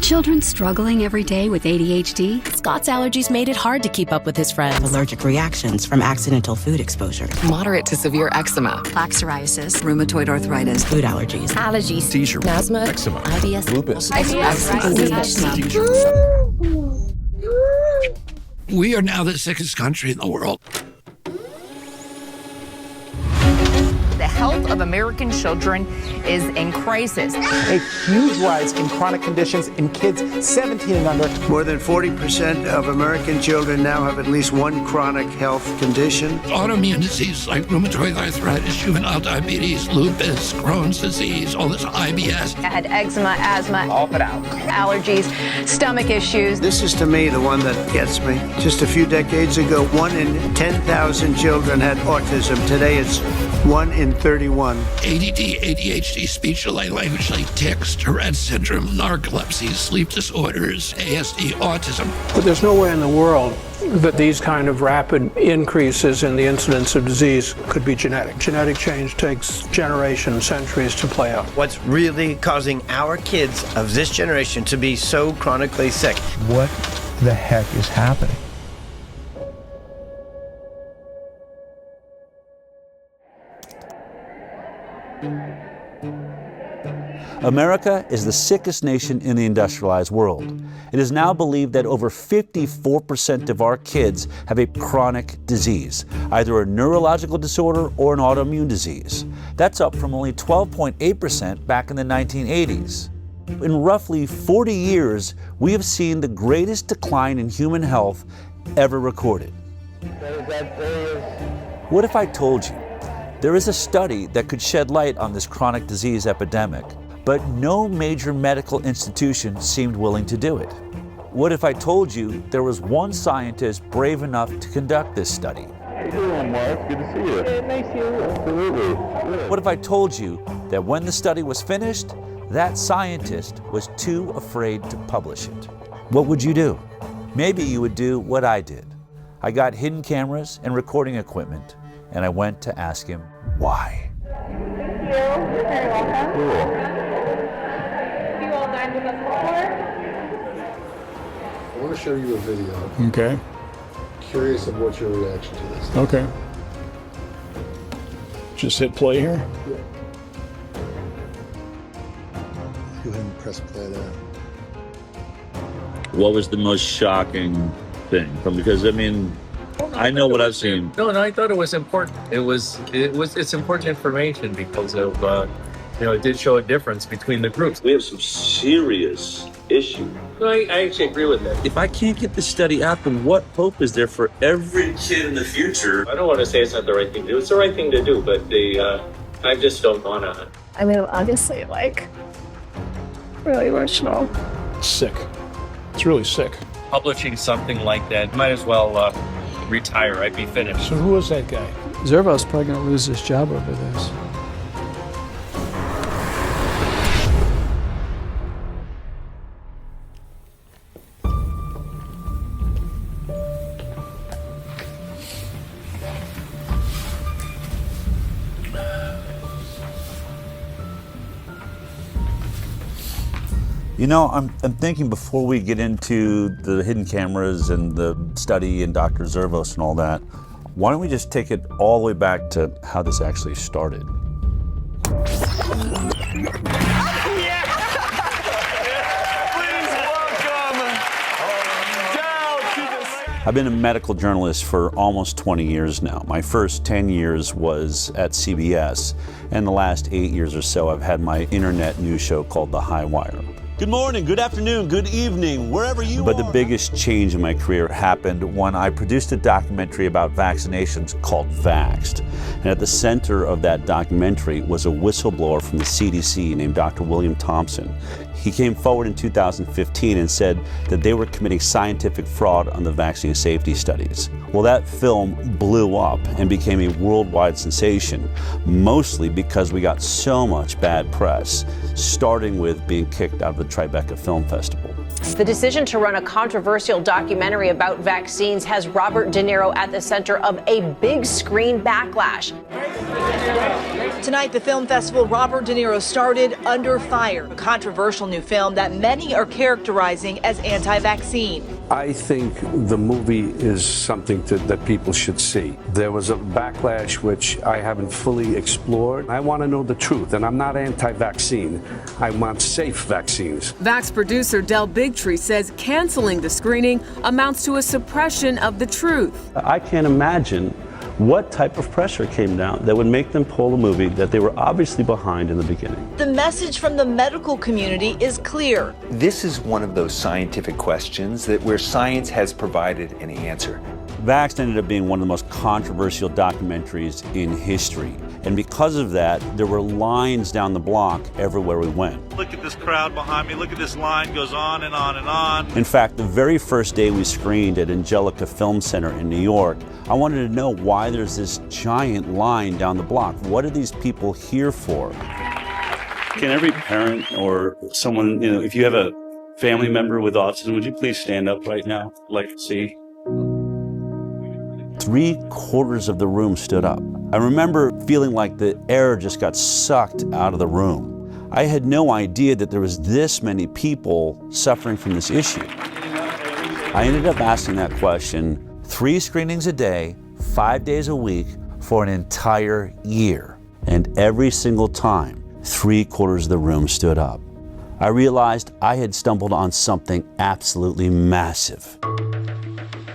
children struggling every day with ADHD? Scott's allergies made it hard to keep up with his friends. Allergic reactions from accidental food exposure. Moderate to severe eczema. Plaque psoriasis. Rheumatoid arthritis. Food allergies. Allergies. Seizure. Asthma. Eczema. IBS. Lupus. ADHD. We are now the sickest country in the world. The health of American children is in crisis. A huge rise in chronic conditions in kids 17 and under. More than 40% of American children now have at least one chronic health condition. Autoimmune diseases like rheumatoid arthritis, juvenile diabetes, lupus, Crohn's disease, all this IBS. I had eczema, asthma, all but out. Allergies, stomach issues. This is to me the one that gets me. Just a few decades ago, 1 in 10,000 children had autism. Today it's 1 in 31. ADD, ADHD, speech delay, language delay, tics, Tourette's syndrome, narcolepsy, sleep disorders, ASD, autism. But there's no way in the world that these kind of rapid increases in the incidence of disease could be genetic. Genetic change takes generations, centuries to play out. What's really causing our kids of this generation to be so chronically sick? What the heck is happening? America is the sickest nation in the industrialized world. It is now believed that over 54% of our kids have a chronic disease, either a neurological disorder or an autoimmune disease. That's up from only 12.8% back in the 1980s. In roughly 40 years, we have seen the greatest decline in human health ever recorded. What if I told you there is a study that could shed light on this chronic disease epidemic, but no major medical institution seemed willing to do it? What if I told you there was one scientist brave enough to conduct this study? How you doing, Mark? Good to see you. Yeah, nice to see you. Absolutely. Yeah. What if I told you that when the study was finished, that scientist was too afraid to publish it? What would you do? Maybe you would do what I did. I got hidden cameras and recording equipment, and I went to ask him why. Thank you. You're very welcome. Cool. Have you all dined with us before? I want to show you a video. Okay. Curious of what's your reaction to this. Okay. Just hit play here. Yeah. Go ahead and press play there. What was the most shocking thing? Because I mean, I know what I've seen. No, I thought it was important. It's important information because of it did show a difference between the groups. We have some serious issues. No, I actually agree with that. If I can't get this study out, then what hope is there for every kid in the future? I don't want to say it's not the right thing to do. It's the right thing to do, but I just don't want to. I mean, obviously, really emotional. Sick. It's really sick. Publishing something like that, might as well retire. I'd be finished. So who was that guy? Zervo's probably going to lose his job over this. You know, I'm thinking before we get into the hidden cameras and the study and Dr. Zervos and all that, why don't we just take it all the way back to how this actually started? I've been a medical journalist for almost 20 years now. My first 10 years was at CBS, and the last 8 years or so I've had my internet news show called The High Wire. Good morning, good afternoon, good evening, wherever you are. But the biggest change in my career happened when I produced a documentary about vaccinations called Vaxxed. And at the center of that documentary was a whistleblower from the CDC named Dr. William Thompson. He came forward in 2015 and said that they were committing scientific fraud on the vaccine safety studies. Well, that film blew up and became a worldwide sensation, mostly because we got so much bad press, starting with being kicked out of the Tribeca Film Festival. The decision to run a controversial documentary about vaccines has Robert De Niro at the center of a big screen backlash. Tonight, the film festival Robert De Niro started Under Fire, a controversial new film that many are characterizing as anti-vaccine. I think the movie is something that people should see. There was a backlash which I haven't fully explored. I want to know the truth, and I'm not anti-vaccine. I want safe vaccines. Vax producer Del Bigtree says canceling the screening amounts to a suppression of the truth. I can't imagine what type of pressure came down that would make them pull a movie that they were obviously behind in the beginning. The message from the medical community is clear. This is one of those scientific questions that where science has provided an answer. Vaxxed ended up being one of the most controversial documentaries in history. And because of that, there were lines down the block everywhere we went. Look at this crowd behind me. Look at this line goes on and on and on. In fact, the very first day we screened at Angelica Film Center in New York, I wanted to know why there's this giant line down the block. What are these people here for? Can every parent or someone, if you have a family member with autism, would you please stand up right now? I'd like to see. 3/4 of the room stood up. I remember feeling like the air just got sucked out of the room. I had no idea that there was this many people suffering from this issue. I ended up asking that question 3 screenings a day, 5 days a week for an entire year. And every single time, 3/4 of the room stood up. I realized I had stumbled on something absolutely massive.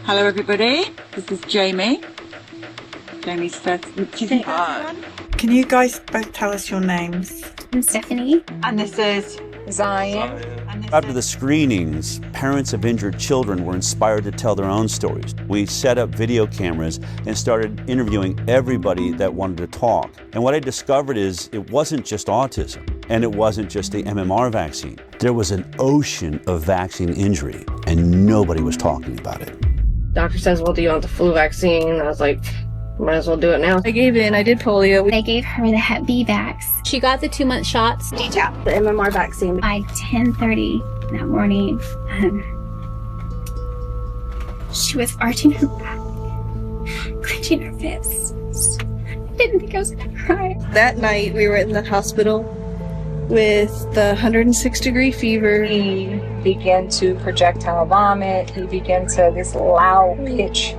Hello everybody, this is Jamie. Jamie's first. Can you guys both tell us your names? I'm Stephanie. And this is Zion. After the screenings, parents of injured children were inspired to tell their own stories. We set up video cameras and started interviewing everybody that wanted to talk. And what I discovered is it wasn't just autism, and it wasn't just the MMR vaccine. There was an ocean of vaccine injury, and nobody was talking about it. Doctor says, well, do you want the flu vaccine? I was like, might as well do it now. I gave in. I did polio. They gave her the Hep B vax. She got the 2-month shots. Detail. The MMR vaccine. By 10:30 that morning, she was arching her back, clenching her fists. I didn't think I was going to cry. That night, we were in the hospital with the 106-degree fever. He began to projectile vomit. He began to this loud pitch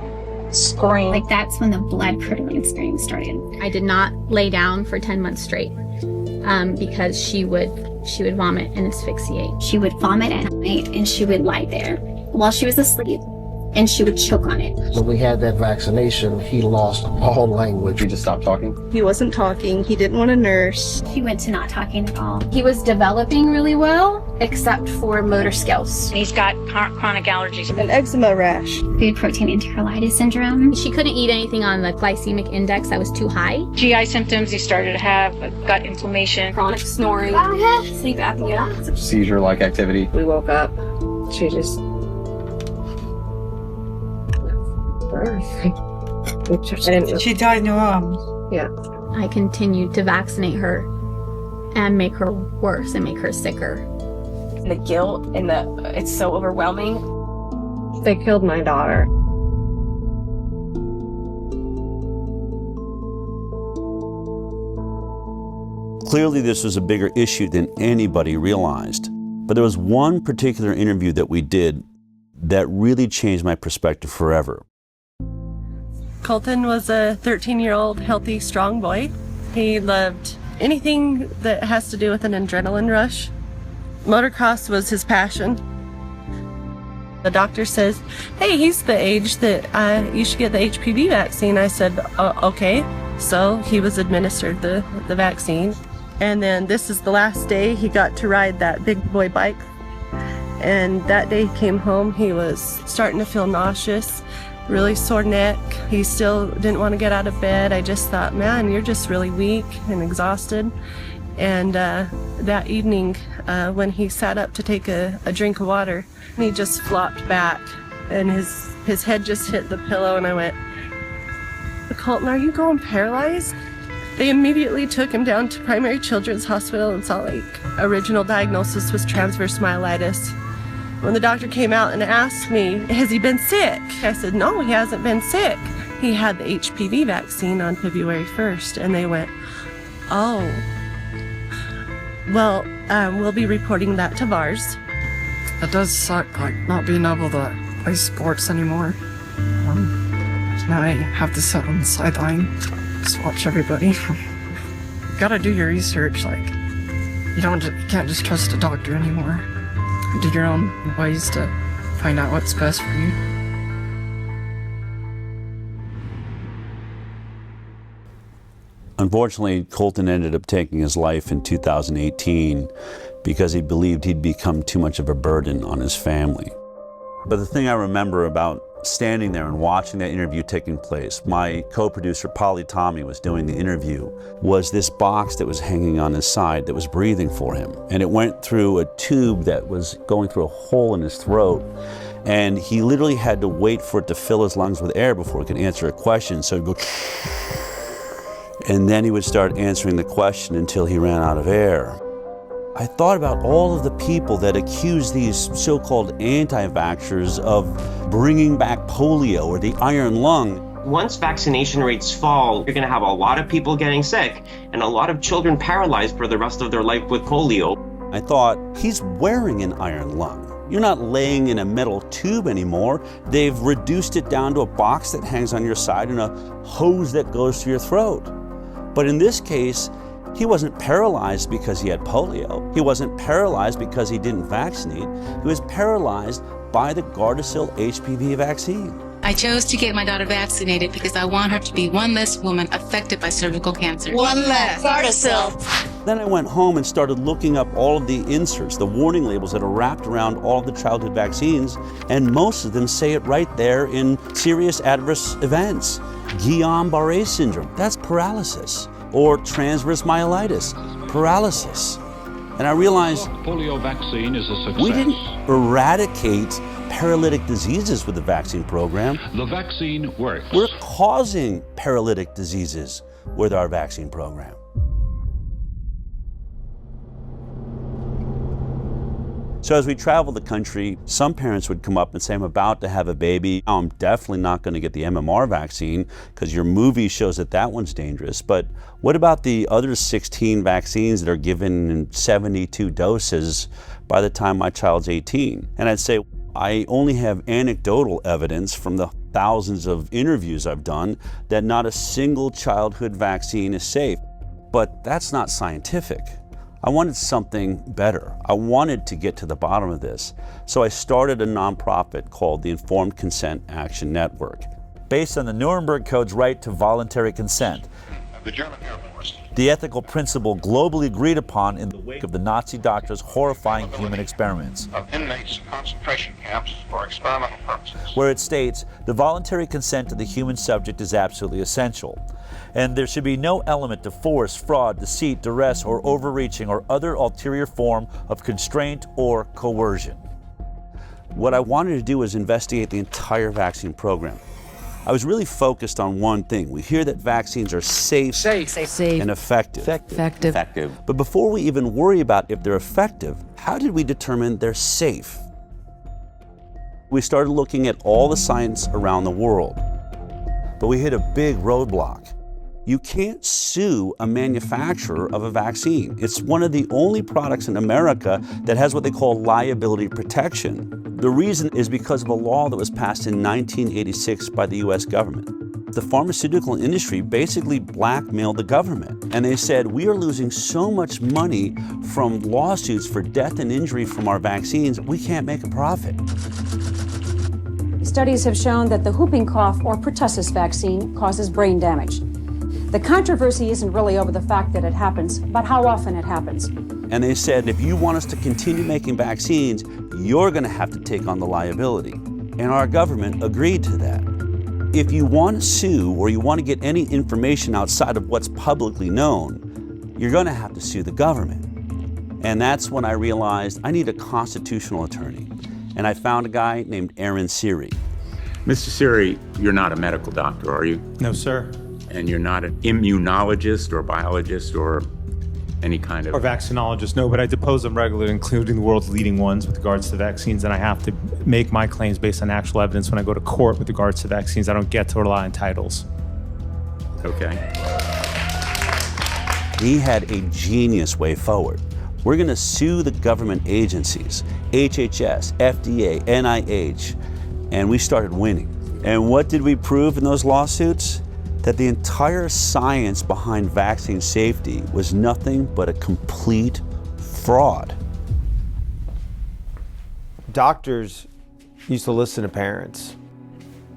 scream. Like that's when the blood-curdling scream started. I did not lay down for 10 months straight because she would vomit and asphyxiate. She would vomit at night and she would lie there while she was asleep and she would choke on it. When we had that vaccination, he lost all language. He just stopped talking? He wasn't talking. He didn't want to nurse. He went to not talking at all. He was developing really well, except for motor skills. He's got chronic allergies. An eczema rash. Food protein enterolitis syndrome. She couldn't eat anything on the glycemic index that was too high. GI symptoms. He started to have gut inflammation. Chronic snoring. Sleep apnea. Seizure-like activity. We woke up. She just... She died in your arms. Yeah. I continued to vaccinate her and make her worse and make her sicker. The guilt and it's so overwhelming. They killed my daughter. Clearly, this was a bigger issue than anybody realized. But there was one particular interview that we did that really changed my perspective forever. Colton was a 13-year-old healthy, strong boy. He loved anything that has to do with an adrenaline rush. Motocross was his passion. The doctor says, hey, he's the age that you should get the HPV vaccine. I said, okay. So he was administered the vaccine. And then this is the last day he got to ride that big boy bike. And that day he came home, he was starting to feel nauseous, really sore neck. He still didn't want to get out of bed. I just thought, man, you're just really weak and exhausted. And that evening, when he sat up to take a drink of water, he just flopped back and his head just hit the pillow, and I went, Colton, are you going paralyzed? They immediately took him down to Primary Children's Hospital in Salt Lake. Original diagnosis was transverse myelitis. When the doctor came out and asked me, has he been sick? I said, no, he hasn't been sick. He had the HPV vaccine on February 1st, and they went, oh, well, we'll be reporting that to VARS. It does suck, like, not being able to play sports anymore. Now I have to sit on the sideline, just watch everybody. You gotta do your research, like, you can't just trust a doctor anymore. Do your own ways to find out what's best for you. Unfortunately, Colton ended up taking his life in 2018 because he believed he'd become too much of a burden on his family. But the thing I remember about standing there and watching that interview taking place, my co-producer Polly Tommy was doing the interview, was this box that was hanging on his side that was breathing for him. And it went through a tube that was going through a hole in his throat. And he literally had to wait for it to fill his lungs with air before he could answer a question. So he'd go, and then he would start answering the question until he ran out of air. I thought about all of the people that accuse these so-called anti-vaxxers of bringing back polio or the iron lung. Once vaccination rates fall, you're going to have a lot of people getting sick and a lot of children paralyzed for the rest of their life with polio. I thought, he's wearing an iron lung. You're not laying in a metal tube anymore. They've reduced it down to a box that hangs on your side and a hose that goes to your throat. But in this case, he wasn't paralyzed because he had polio. He wasn't paralyzed because he didn't vaccinate. He was paralyzed by the Gardasil HPV vaccine. I chose to get my daughter vaccinated because I want her to be one less woman affected by cervical cancer. One less. Gardasil. Then I went home and started looking up all of the inserts, the warning labels that are wrapped around all of the childhood vaccines, and most of them say it right there in serious adverse events. Guillain-Barré syndrome, that's paralysis. Or transverse myelitis, paralysis. And I realized polio vaccine is a success. We didn't eradicate paralytic diseases with the vaccine program. The vaccine works. We're causing paralytic diseases with our vaccine program. So as we travel the country, some parents would come up and say, I'm about to have a baby. I'm definitely not going to get the MMR vaccine because your movie shows that that one's dangerous. But what about the other 16 vaccines that are given in 72 doses by the time my child's 18? And I'd say, I only have anecdotal evidence from the thousands of interviews I've done that not a single childhood vaccine is safe. But that's not scientific. I wanted something better. I wanted to get to the bottom of this. So I started a nonprofit called the Informed Consent Action Network. Based on the Nuremberg Code's right to voluntary consent, the German Air Force, the ethical principle globally agreed upon in the wake of the Nazi doctors' horrifying human experiments, of inmates in concentration camps for experimental purposes, where it states the voluntary consent of the human subject is absolutely essential, and there should be no element of force, fraud, deceit, duress, or overreaching or other ulterior form of constraint or coercion. What I wanted to do was investigate the entire vaccine program. I was really focused on one thing. We hear that vaccines are safe and effective. But before we even worry about if they're effective, how did we determine they're safe? We started looking at all the science around the world, but we hit a big roadblock. You can't sue a manufacturer of a vaccine. It's one of the only products in America that has what they call liability protection. The reason is because of a law that was passed in 1986 by the US government. The pharmaceutical industry basically blackmailed the government, and they said, we are losing so much money from lawsuits for death and injury from our vaccines, we can't make a profit. Studies have shown that the whooping cough or pertussis vaccine causes brain damage. The controversy isn't really over the fact that it happens, but how often it happens. And they said, if you want us to continue making vaccines, you're going to have to take on the liability. And our government agreed to that. If you want to sue or you want to get any information outside of what's publicly known, you're going to have to sue the government. And that's when I realized I need a constitutional attorney. And I found a guy named Aaron Siri. Mr. Siri, you're not a medical doctor, are you? No, sir. And you're not an immunologist or biologist or any kind of... Or vaccinologists, no, but I depose them regularly, including the world's leading ones with regards to vaccines, and I have to make my claims based on actual evidence when I go to court with regards to vaccines. I don't get to rely on titles. Okay. He had a genius way forward. We're going to sue the government agencies, HHS, FDA, NIH, and we started winning. And what did we prove in those lawsuits? That the entire science behind vaccine safety was nothing but a complete fraud. Doctors used to listen to parents.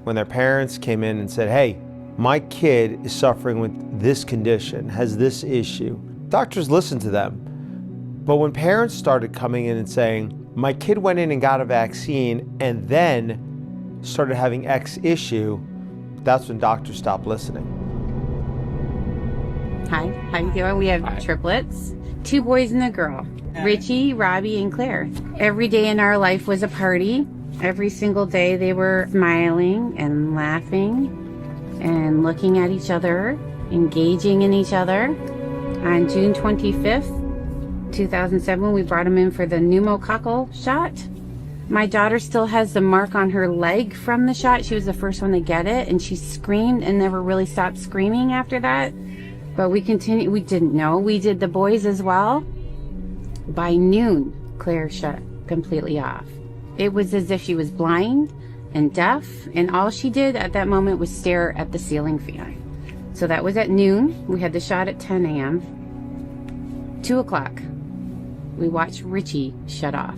When their parents came in and said, hey, my kid is suffering with this condition, has this issue, doctors listened to them. But when parents started coming in and saying, my kid went in and got a vaccine and then started having X issue, that's when doctors stopped listening. Hi, how you doing? We have triplets, 2 boys and a girl, Richie, Robbie, and Claire. Every day in our life was a party. Every single day they were smiling and laughing and looking at each other, engaging in each other. On June 25th, 2007, we brought them in for the pneumococcal shot. My daughter still has the mark on her leg from the shot. She was the first one to get it, and she screamed and never really stopped screaming after that. But we continued. We didn't know. We did the boys as well. By noon, Claire shut completely off. It was as if she was blind and deaf, and all she did at that moment was stare at the ceiling fan. So that was at noon. We had the shot at 10 a.m. 2 o'clock, we watched Richie shut off.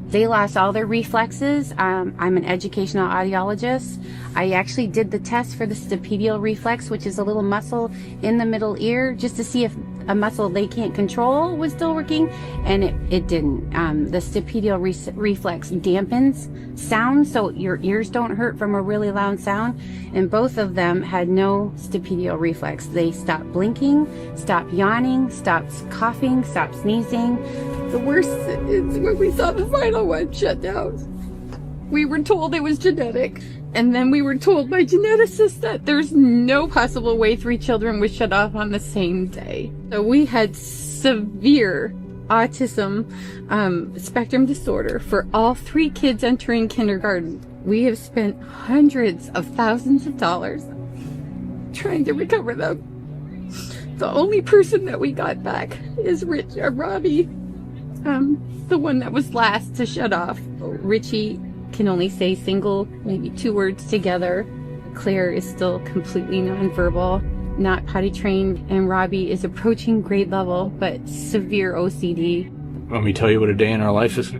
They lost all their reflexes. I'm an educational audiologist. I actually did the test for the stapedial reflex, which is a little muscle in the middle ear, just to see if a muscle they can't control was still working, and it didn't. The stapedial reflex dampens sound, so your ears don't hurt from a really loud sound, and both of them had no stapedial reflex. They stopped blinking, stopped yawning, stopped coughing, stopped sneezing. The worst is when we saw the final one shut down. We were told it was genetic, and then we were told by geneticists that there's no possible way 3 children would shut off on the same day. So we had severe autism spectrum disorder for all 3 kids entering kindergarten. We have spent hundreds of thousands of dollars trying to recover them. The only person that we got back is Robbie, the one that was last to shut off. Richie can only say single, maybe 2 words together. Claire is still completely nonverbal, not potty trained, and Robbie is approaching grade level, but severe OCD. Let me tell you what a day in our life is.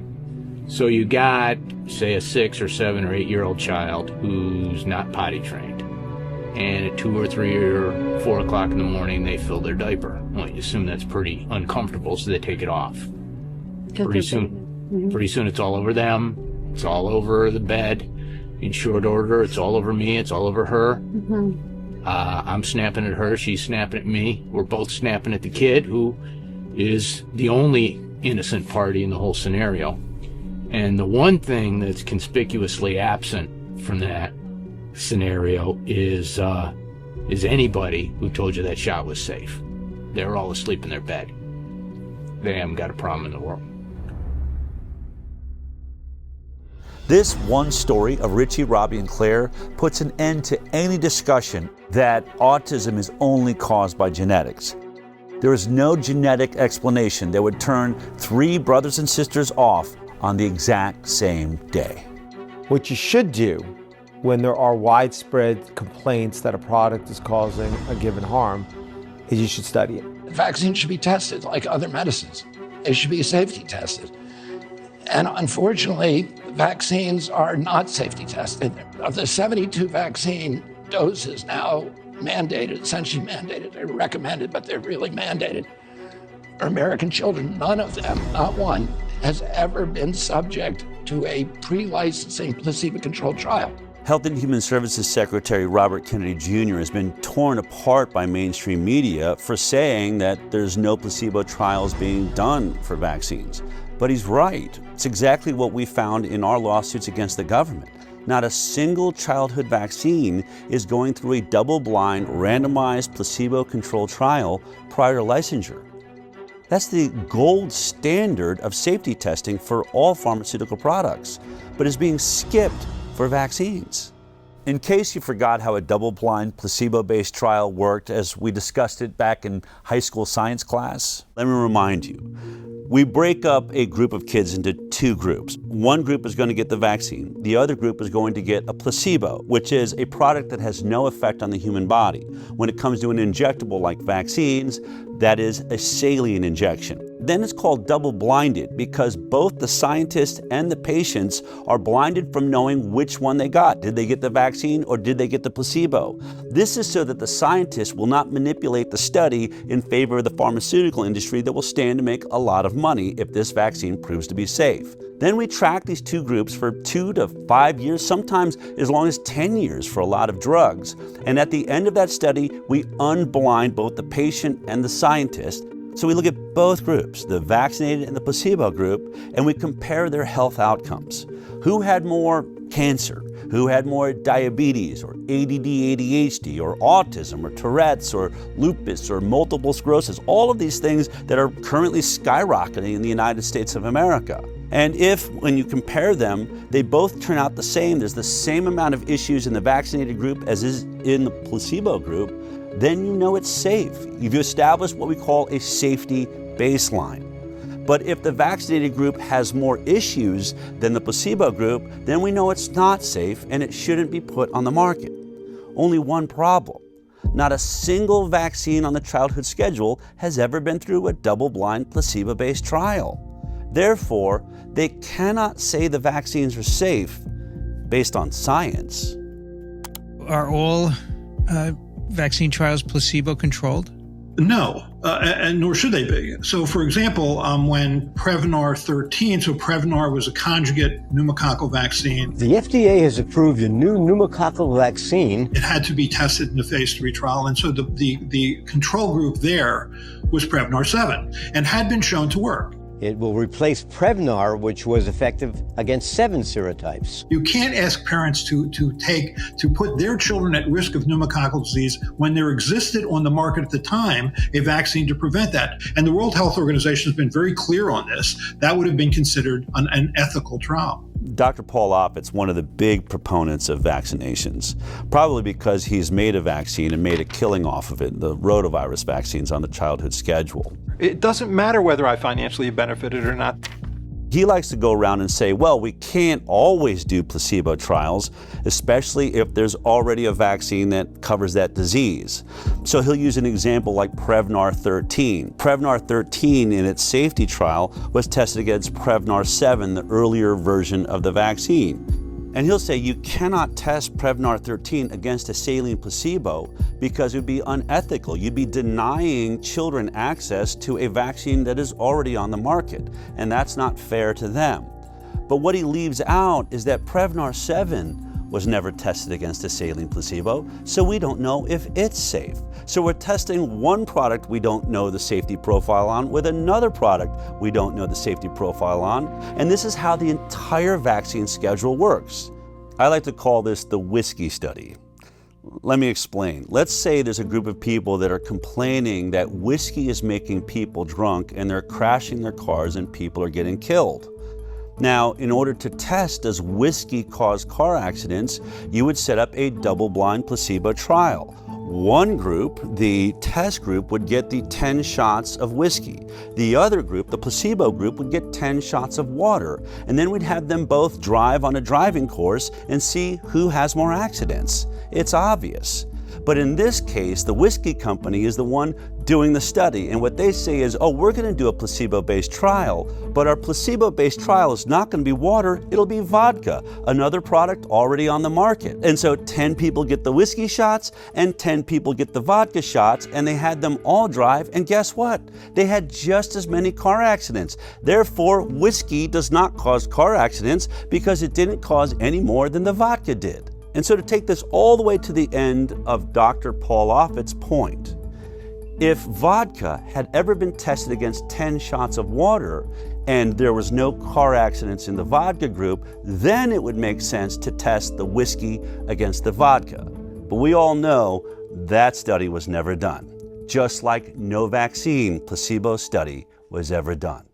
So you got, say, a 6 or 7 or 8 year old child who's not potty trained, and at 2 or 3 or 4 o'clock in the morning they fill their diaper. Well, you assume that's pretty uncomfortable, so they take it off. Pretty soon it's all over them. It's all over the bed. In short order, it's all over me. It's all over her. I'm snapping at her. She's snapping at me. We're both snapping at the kid, who is the only innocent party in the whole scenario. And the one thing that's conspicuously absent from that scenario is anybody who told you that shot was safe. They were all asleep in their bed. They haven't got a problem in the world. This one story of Richie, Robbie, and Claire puts an end to any discussion that autism is only caused by genetics. There is no genetic explanation that would turn 3 brothers and sisters off on the exact same day. What you should do when there are widespread complaints that a product is causing a given harm is you should study it. Vaccines should be tested like other medicines. They should be safety tested. And unfortunately, vaccines are not safety tested. Of the 72 vaccine doses now mandated, essentially mandated, they're recommended, but they're really mandated for American children, none of them, not one, has ever been subject to a pre-licensing placebo-controlled trial. Health and Human Services Secretary Robert Kennedy Jr. has been torn apart by mainstream media for saying that there's no placebo trials being done for vaccines. But he's right. It's exactly what we found in our lawsuits against the government. Not a single childhood vaccine is going through a double-blind, randomized, placebo-controlled trial prior to licensure. That's the gold standard of safety testing for all pharmaceutical products, but is being skipped for vaccines. In case you forgot how a double-blind, placebo-based trial worked as we discussed it back in high school science class, let me remind you. We break up a group of kids into two groups. One group is going to get the vaccine. The other group is going to get a placebo, which is a product that has no effect on the human body. When it comes to an injectable like vaccines, that is a saline injection. Then it's called double-blinded because both the scientists and the patients are blinded from knowing which one they got. Did they get the vaccine or did they get the placebo? This is so that the scientists will not manipulate the study in favor of the pharmaceutical industry that will stand to make a lot of money if this vaccine proves to be safe. Then we track these two groups for 2 to 5 years, sometimes as long as 10 years for a lot of drugs. And at the end of that study, we unblind both the patient and the scientist. So we look at both groups, the vaccinated and the placebo group, and we compare their health outcomes. Who had more cancer? Who had more diabetes or ADD, ADHD or autism or Tourette's or lupus or multiple sclerosis? All of these things that are currently skyrocketing in the United States of America. And if, when you compare them, they both turn out the same, there's the same amount of issues in the vaccinated group as is in the placebo group, then you know it's safe. You've established what we call a safety baseline. But if the vaccinated group has more issues than the placebo group, then we know it's not safe and it shouldn't be put on the market. Only one problem. Not a single vaccine on the childhood schedule has ever been through a double-blind, placebo-based trial. Therefore, they cannot say the vaccines are safe based on science. Are all vaccine trials placebo-controlled? No, and nor should they be. So, for example, when Prevnar 13, so Prevnar was a conjugate pneumococcal vaccine. The FDA has approved a new pneumococcal vaccine. It had to be tested in the phase 3 trial, and so the control group there was Prevnar 7 and had been shown to work. It will replace Prevnar, which was effective against 7 serotypes. You can't ask parents to put their children at risk of pneumococcal disease when there existed on the market at the time a vaccine to prevent that. And the World Health Organization has been very clear on this. That would have been considered an ethical trial. Dr. Paul Offit's one of the big proponents of vaccinations, probably because he's made a vaccine and made a killing off of it, the rotavirus vaccines on the childhood schedule. It doesn't matter whether I financially benefited or not. He likes to go around and say, well, we can't always do placebo trials, especially if there's already a vaccine that covers that disease. So he'll use an example like Prevnar 13. Prevnar 13 in its safety trial was tested against Prevnar 7, the earlier version of the vaccine. And he'll say you cannot test Prevnar 13 against a saline placebo because it would be unethical. You'd be denying children access to a vaccine that is already on the market, and that's not fair to them. But what he leaves out is that Prevnar 7 was never tested against a saline placebo, so we don't know if it's safe. So we're testing one product we don't know the safety profile on with another product we don't know the safety profile on, and this is how the entire vaccine schedule works. I like to call this the whiskey study. Let me explain. Let's say there's a group of people that are complaining that whiskey is making people drunk and they're crashing their cars and people are getting killed. Now, in order to test does whiskey cause car accidents, you would set up a double-blind placebo trial. One group, the test group, would get the 10 shots of whiskey. The other group, the placebo group, would get 10 shots of water. And then we'd have them both drive on a driving course and see who has more accidents. It's obvious. But in this case, the whiskey company is the one doing the study. And what they say is, oh, we're going to do a placebo-based trial, but our placebo-based trial is not going to be water, it'll be vodka, another product already on the market. And so 10 people get the whiskey shots and 10 people get the vodka shots, and they had them all drive, and guess what? They had just as many car accidents. Therefore, whiskey does not cause car accidents because it didn't cause any more than the vodka did. And so to take this all the way to the end of Dr. Paul Offit's point, if vodka had ever been tested against 10 shots of water and there was no car accidents in the vodka group, then it would make sense to test the whiskey against the vodka. But we all know that study was never done, just like no vaccine placebo study was ever done.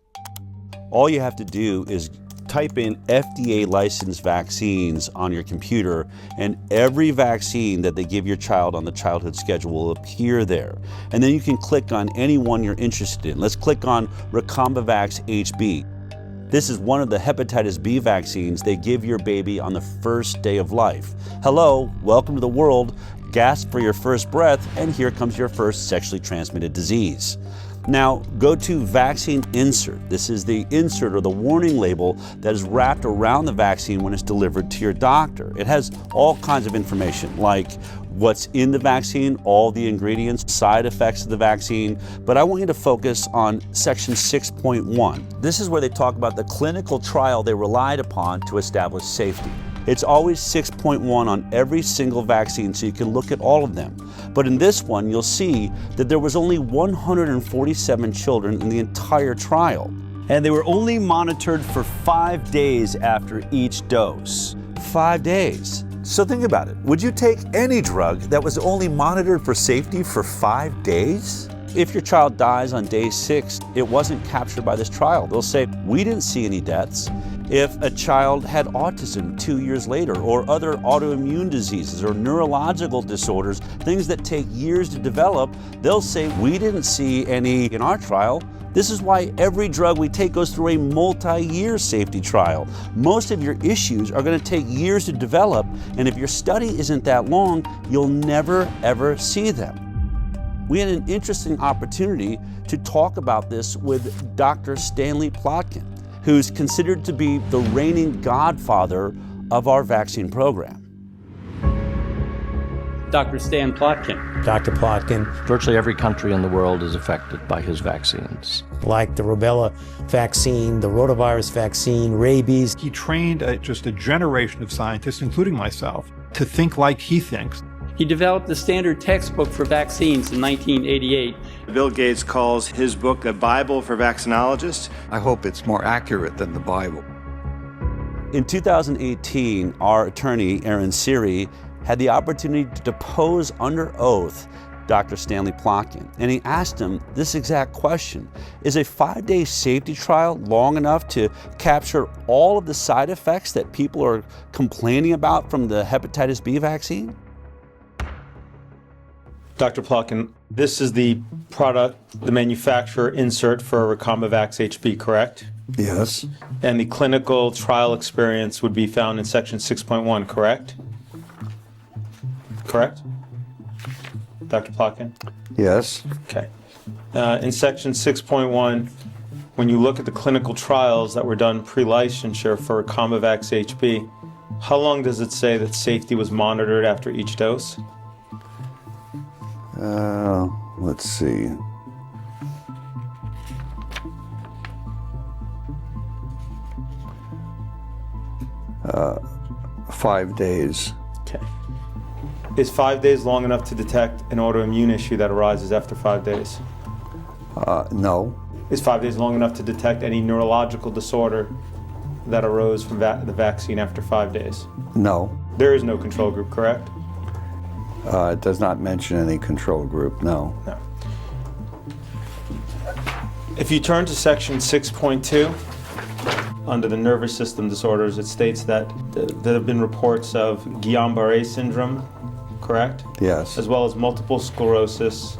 All you have to do is type in FDA licensed vaccines on your computer, and every vaccine that they give your child on the childhood schedule will appear there. And then you can click on any one you're interested in. Let's click on Recombavax HB. This is one of the hepatitis B vaccines they give your baby on the first day of life. Hello, welcome to the world. Gasp for your first breath, and here comes your first sexually transmitted disease. Now, go to Vaccine Insert. This is the insert or the warning label that is wrapped around the vaccine when it's delivered to your doctor. It has all kinds of information, like what's in the vaccine, all the ingredients, side effects of the vaccine, but I want you to focus on section 6.1. This is where they talk about the clinical trial they relied upon to establish safety. It's always 6.1 on every single vaccine, so you can look at all of them. But in this one, you'll see that there was only 147 children in the entire trial. And they were only monitored for 5 days after each dose. 5 days. So think about it. Would you take any drug that was only monitored for safety for 5 days? If your child dies on day 6, it wasn't captured by this trial. They'll say, we didn't see any deaths. If a child had autism 2 years later, or other autoimmune diseases or neurological disorders, things that take years to develop, they'll say, we didn't see any in our trial. This is why every drug we take goes through a multi-year safety trial. Most of your issues are going to take years to develop, and if your study isn't that long, you'll never ever see them. We had an interesting opportunity to talk about this with Dr. Stanley Plotkin, who's considered to be the reigning godfather of our vaccine program. Dr. Stan Plotkin. Dr. Plotkin. Virtually every country in the world is affected by his vaccines. Like the rubella vaccine, the rotavirus vaccine, rabies. He trained just a generation of scientists, including myself, to think like he thinks. He developed the standard textbook for vaccines in 1988. Bill Gates calls his book a Bible for vaccinologists. I hope it's more accurate than the Bible. In 2018, our attorney, Aaron Siri, had the opportunity to depose under oath Dr. Stanley Plotkin, and he asked him this exact question: is a 5-day safety trial long enough to capture all of the side effects that people are complaining about from the hepatitis B vaccine? Dr. Plotkin, this is the product, the manufacturer insert for Recombavax HB, correct? Yes. And the clinical trial experience would be found in section 6.1, correct? Correct? Dr. Plotkin? Yes. Okay. In section 6.1, when you look at the clinical trials that were done pre-licensure for Recombavax HB, how long does it say that safety was monitored after each dose? Let's see. Uh, 5 days. Okay. Is 5 days long enough to detect an autoimmune issue that arises after 5 days? No. Is 5 days long enough to detect any neurological disorder that arose from the vaccine after 5 days? No. There is no control group, correct? It does not mention any control group, no. No. If you turn to section 6.2, under the nervous system disorders, it states that there have been reports of Guillain-Barré syndrome, correct? Yes. As well as multiple sclerosis,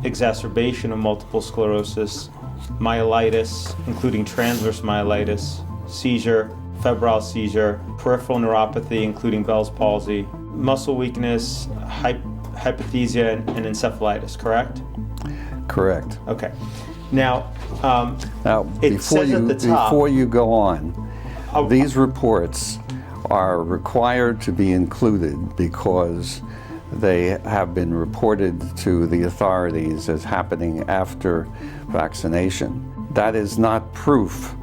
exacerbation of multiple sclerosis, myelitis, including transverse myelitis, seizure, febrile seizure, peripheral neuropathy, including Bell's palsy, muscle weakness, hypothesia, and encephalitis, correct? Correct. Okay. Now, it says at the top, before you go on, these reports are required to be included because they have been reported to the authorities as happening after vaccination. That is not proof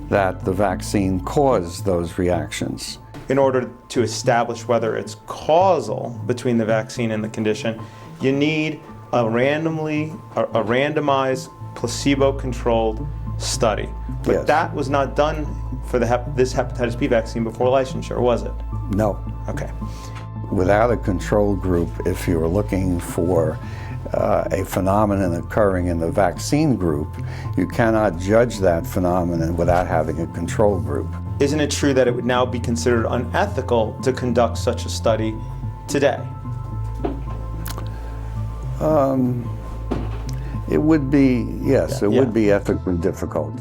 that the vaccine caused those reactions. In order to establish whether it's causal between the vaccine and the condition, you need a randomized, placebo-controlled study. But yes. That was not done for this hepatitis B vaccine before licensure, was it? No. Okay. Without a control group, if you're looking for a phenomenon occurring in the vaccine group, you cannot judge that phenomenon without having a control group. Isn't it true that it would now be considered unethical to conduct such a study today? It would be, yes, it would be ethically difficult.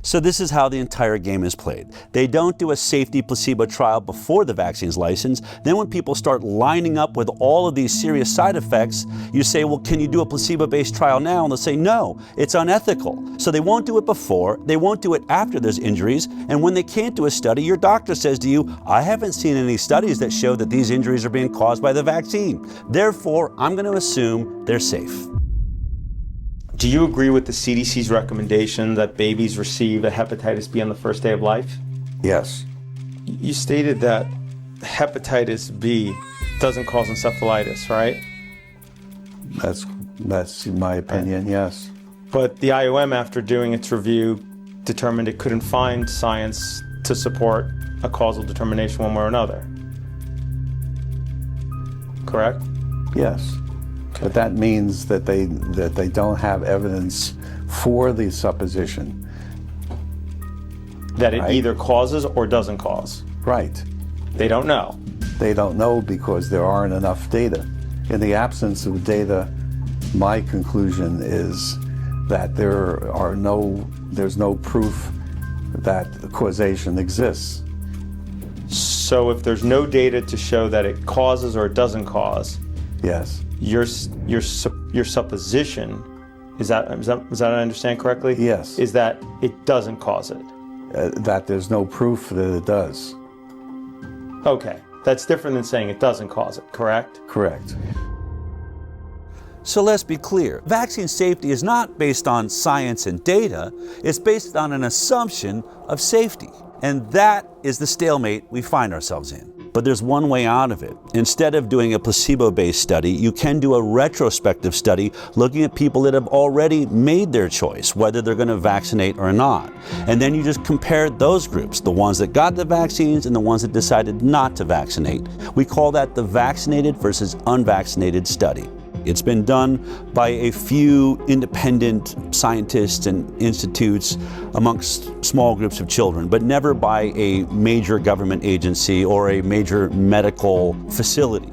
So this is how the entire game is played. They don't do a safety placebo trial before the vaccine's licensed. Then when people start lining up with all of these serious side effects, you say, well, can you do a placebo-based trial now? And they'll say, no, it's unethical. So they won't do it before, they won't do it after there's injuries, and when they can't do a study, your doctor says to you, I haven't seen any studies that show that these injuries are being caused by the vaccine. Therefore, I'm going to assume they're safe. Do you agree with the CDC's recommendation that babies receive a hepatitis B on the first day of life? Yes. You stated that hepatitis B doesn't cause encephalitis, right? That's my opinion, yes. But the IOM, after doing its review, determined it couldn't find science to support a causal determination one way or another. Correct? Yes. But that means that they don't have evidence for the supposition. That it either causes or doesn't cause. Right. They don't know. They don't know because there aren't enough data. In the absence of data, my conclusion is that there's no proof that causation exists. So if there's no data to show that it causes or it doesn't cause, yes. Your supposition, is that I understand correctly? Yes. Is that it doesn't cause it? That there's no proof that it does. Okay, that's different than saying it doesn't cause it, correct? Correct. So let's be clear, vaccine safety is not based on science and data, it's based on an assumption of safety. And that is the stalemate we find ourselves in. But there's one way out of it. Instead of doing a placebo-based study, you can do a retrospective study looking at people that have already made their choice, whether they're going to vaccinate or not. And then you just compare those groups, the ones that got the vaccines and the ones that decided not to vaccinate. We call that the vaccinated versus unvaccinated study. It's been done by a few independent scientists and institutes amongst small groups of children, but never by a major government agency or a major medical facility.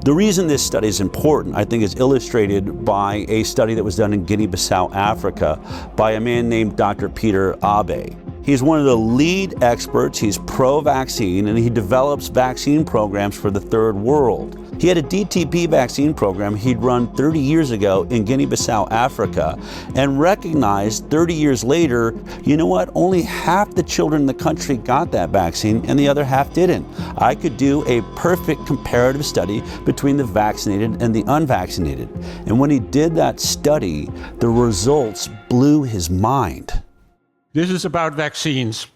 The reason this study is important, I think, is illustrated by a study that was done in Guinea-Bissau, Africa, by a man named Dr. Peter Abe. He's one of the lead experts, he's pro-vaccine, and he develops vaccine programs for the third world. He had a DTP vaccine program he'd run 30 years ago in Guinea-Bissau, Africa, and recognized 30 years later, you know what, only half the children in the country got that vaccine and the other half didn't. I could do a perfect comparative study between the vaccinated and the unvaccinated. And when he did that study, the results blew his mind. This is about vaccines.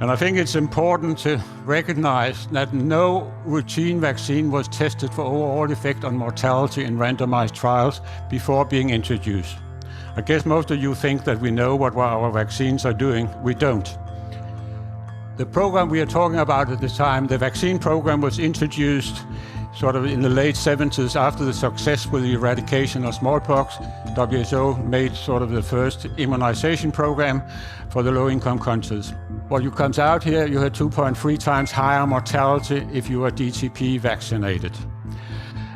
And I think it's important to recognize that no routine vaccine was tested for overall effect on mortality in randomized trials before being introduced. I guess most of you think that we know what our vaccines are doing. We don't. The program we are talking about at the time, the vaccine program, was introduced sort of in the late 70s after the success with the eradication of smallpox. WHO made sort of the first immunization program for the low-income countries. What comes out here, you had 2.3 times higher mortality if you are DTP vaccinated.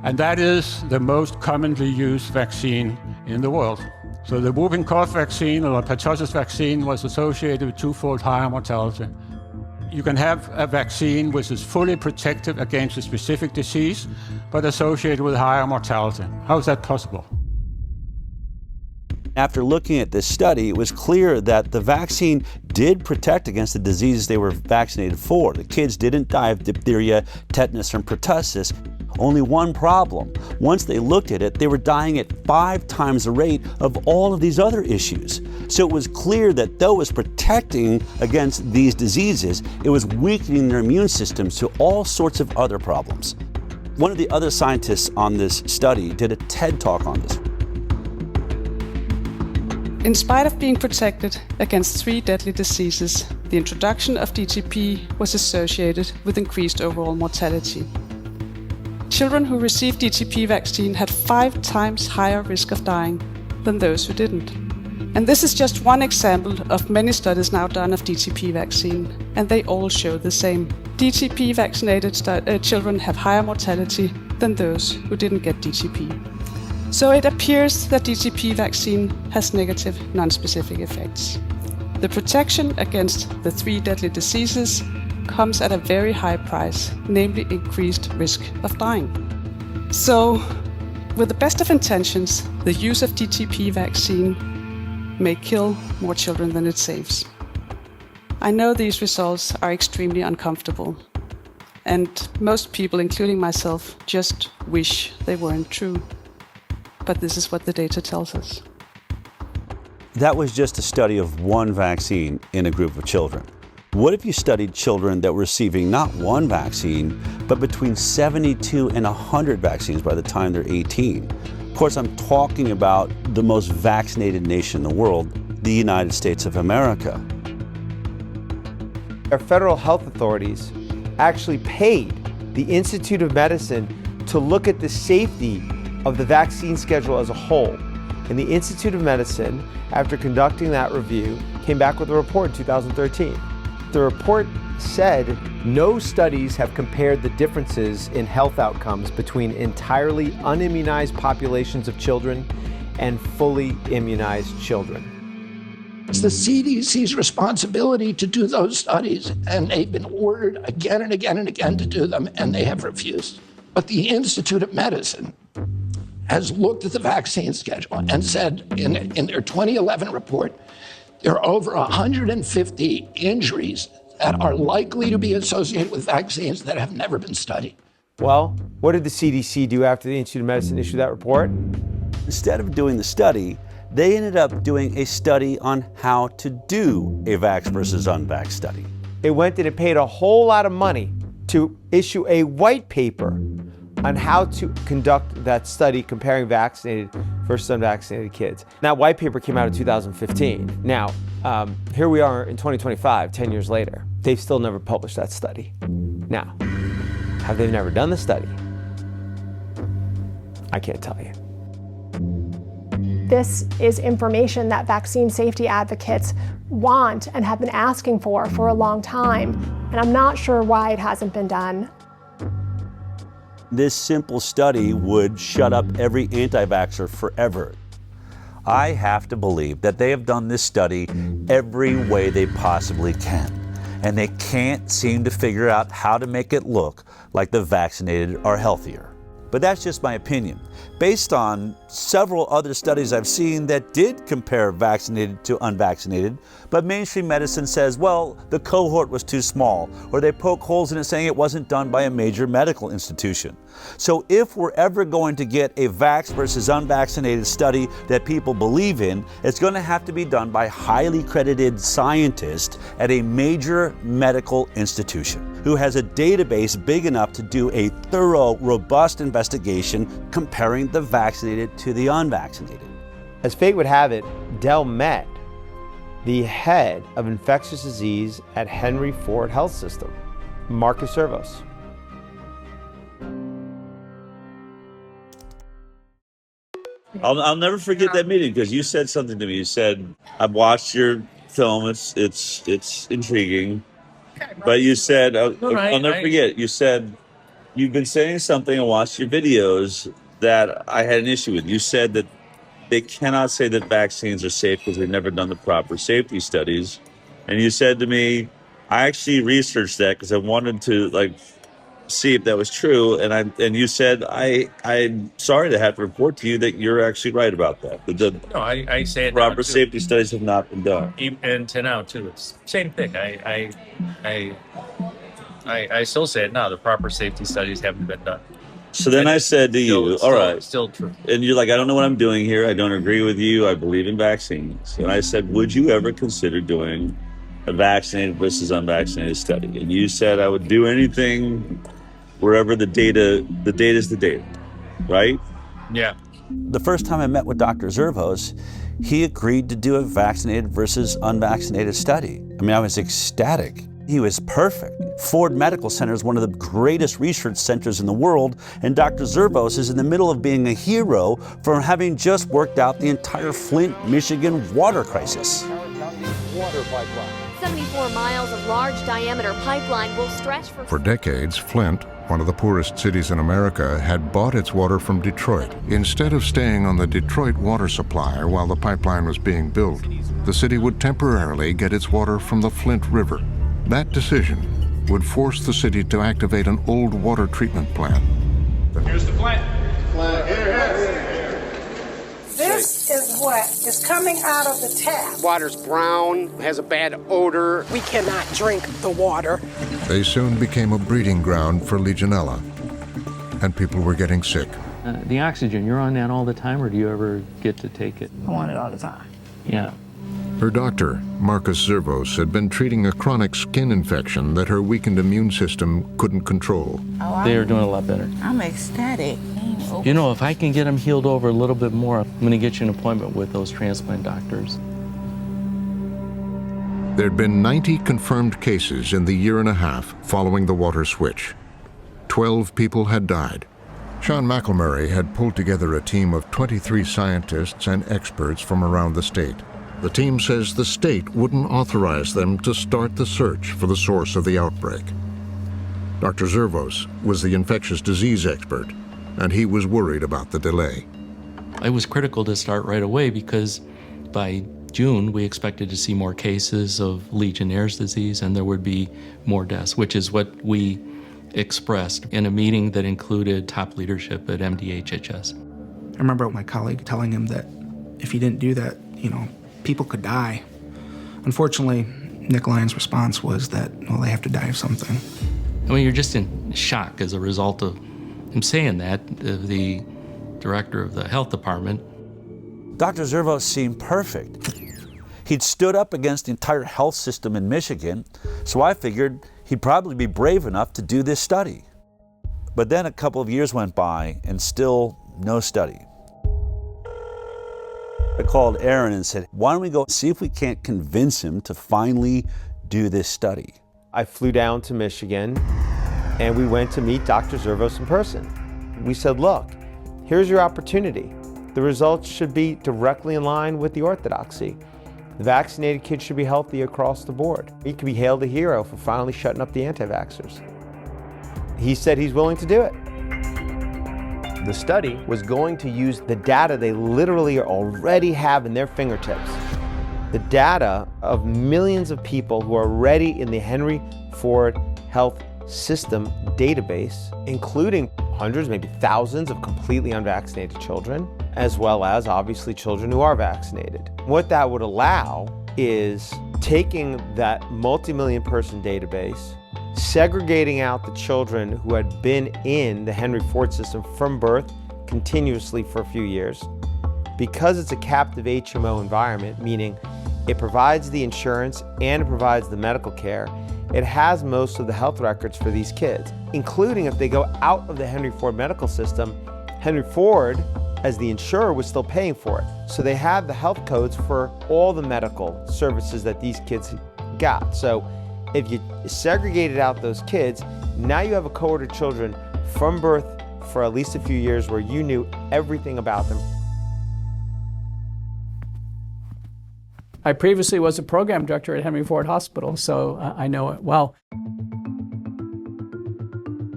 And that is the most commonly used vaccine in the world. So the whooping cough vaccine or the pertussis vaccine was associated with twofold higher mortality. You can have a vaccine which is fully protective against a specific disease, but associated with higher mortality. How is that possible? After looking at this study, it was clear that the vaccine did protect against the diseases they were vaccinated for. The kids didn't die of diphtheria, tetanus, and pertussis. Only one problem. Once they looked at it, they were dying at 5 times the rate of all of these other issues. So it was clear that though it was protecting against these diseases, it was weakening their immune systems to all sorts of other problems. One of the other scientists on this study did a TED Talk on this. In spite of being protected against 3 deadly diseases, the introduction of DTP was associated with increased overall mortality. children who received DTP vaccine had 5 times higher risk of dying than those who didn't. And this is just one example of many studies now done of DTP vaccine, and they all show the same. DTP vaccinated children have higher mortality than those who didn't get DTP. So it appears that DTP vaccine has negative non-specific effects. The protection against the 3 deadly diseases comes at a very high price, namely increased risk of dying. So, with the best of intentions, the use of DTP vaccine may kill more children than it saves. I know these results are extremely uncomfortable, and most people, including myself, just wish they weren't true. But this is what the data tells us. That was just a study of one vaccine in a group of children. What if you studied children that were receiving not one vaccine, but between 72 and 100 vaccines by the time they're 18? Of course, I'm talking about the most vaccinated nation in the world, the United States of America. Our federal health authorities actually paid the Institute of Medicine to look at the safety of the vaccine schedule as a whole. And the Institute of Medicine, after conducting that review, came back with a report in 2013. The report said no studies have compared the differences in health outcomes between entirely unimmunized populations of children and fully immunized children. It's the CDC's responsibility to do those studies, and they've been ordered again and again and again to do them, and they have refused. But the Institute of Medicine has looked at the vaccine schedule and said in their 2011 report, there are over 150 injuries that are likely to be associated with vaccines that have never been studied. Well, what did the CDC do after the Institute of Medicine issued that report? Instead of doing the study, they ended up doing a study on how to do a vax versus unvax study. It went and it paid a whole lot of money to issue a white paper on how to conduct that study comparing vaccinated versus unvaccinated kids. That white paper came out in 2015. Now, here we are in 2025, 10 years later. They've still never published that study. Now, have they never done the study? I can't tell you. This is information that vaccine safety advocates want and have been asking for a long time, and I'm not sure why it hasn't been done. This simple study would shut up every anti-vaxxer forever. I have to believe that they have done this study every way they possibly can, and they can't seem to figure out how to make it look like the vaccinated are healthier. But that's just my opinion, based on several other studies I've seen that did compare vaccinated to unvaccinated, but mainstream medicine says, well, the cohort was too small, or they poke holes in it saying it wasn't done by a major medical institution. So if we're ever going to get a vax versus unvaccinated study that people believe in, it's going to have to be done by highly credited scientists at a major medical institution who has a database big enough to do a thorough, robust investigation comparing the vaccinated to the unvaccinated. As fate would have it, Dell met the head of infectious disease at Henry Ford Health System, Marcus Servos. I'll never forget that meeting because you said something to me. You said, "I've watched your film. It's intriguing." But you said, I'll never forget. You said you've been saying something and watched your videos that I had an issue with. You said that they cannot say that vaccines are safe because they've never done the proper safety studies. And you said to me, I actually researched that because I wanted to see if that was true. And you said, I'm sorry to have to report to you that you're actually right about that. No, I say it proper now, too. safety studies have not been done. And to now too, it's same thing. I still say it now. The proper safety studies haven't been done. So then I said to you, all right. Still true. And you're like, I don't know what I'm doing here. I don't agree with you. I believe in vaccines. And I said, would you ever consider doing a vaccinated versus unvaccinated study? And you said I would do anything wherever the data is the data, right? Yeah. The first time I met with Dr. Zervos, he agreed to do a vaccinated versus unvaccinated study. I mean, I was ecstatic. He was perfect. Ford Medical Center is one of the greatest research centers in the world, and Dr. Zervos is in the middle of being a hero for having just worked out the entire Flint, Michigan water crisis. 74 miles of large diameter pipeline will stretch For decades, Flint, one of the poorest cities in America, had bought its water from Detroit. Instead of staying on the Detroit water supply while the pipeline was being built, the city would temporarily get its water from the Flint River. That decision would force the city to activate an old water treatment plant. Here's the plant. This is what is coming out of the tap. Water's brown, has a bad odor. We cannot drink the water. They soon became a breeding ground for Legionella, and people were getting sick. The oxygen, you're on that all the time, or do you ever get to take it? I want it all the time. Yeah. Her doctor, Marcus Zervos, had been treating a chronic skin infection that her weakened immune system couldn't control. They are doing a lot better. I'm ecstatic. You know, if I can get them healed over a little bit more, I'm going to get you an appointment with those transplant doctors. There'd been 90 confirmed cases in the year and a half following the water switch. 12 people had died. Sean McElmurray had pulled together a team of 23 scientists and experts from around the state. The team says the state wouldn't authorize them to start the search for the source of the outbreak. Dr. Zervos was the infectious disease expert, and he was worried about the delay. It was critical to start right away because by June we expected to see more cases of Legionnaire's disease and there would be more deaths, which is what we expressed in a meeting that included top leadership at MDHHS. I remember my colleague telling him that if he didn't do that, people could die. Unfortunately, Nick Lyon's response was that, well, they have to die of something. I mean, you're just in shock as a result of him saying that, the director of the health department. Dr. Zervos seemed perfect. He'd stood up against the entire health system in Michigan, so I figured he'd probably be brave enough to do this study. But then a couple of years went by and still no study. I called Aaron and said, why don't we go see if we can't convince him to finally do this study? I flew down to Michigan and we went to meet Dr. Zervos in person. We said, look, here's your opportunity. The results should be directly in line with the orthodoxy. The vaccinated kids should be healthy across the board. He could be hailed a hero for finally shutting up the anti-vaxxers. He said he's willing to do it. The study was going to use the data they literally already have in their fingertips. The data of millions of people who are already in the Henry Ford Health System database, including hundreds, maybe thousands of completely unvaccinated children, as well as obviously children who are vaccinated. What that would allow is taking that multi-million person database, segregating out the children who had been in the Henry Ford system from birth continuously for a few years. Because it's a captive HMO environment, meaning it provides the insurance and it provides the medical care, it has most of the health records for these kids, including if they go out of the Henry Ford medical system, Henry Ford, as the insurer, was still paying for it. So they have the health codes for all the medical services that these kids got. So if you segregated out those kids, now you have a cohort of children from birth for at least a few years where you knew everything about them. I previously was a program director at Henry Ford Hospital, so I know it well.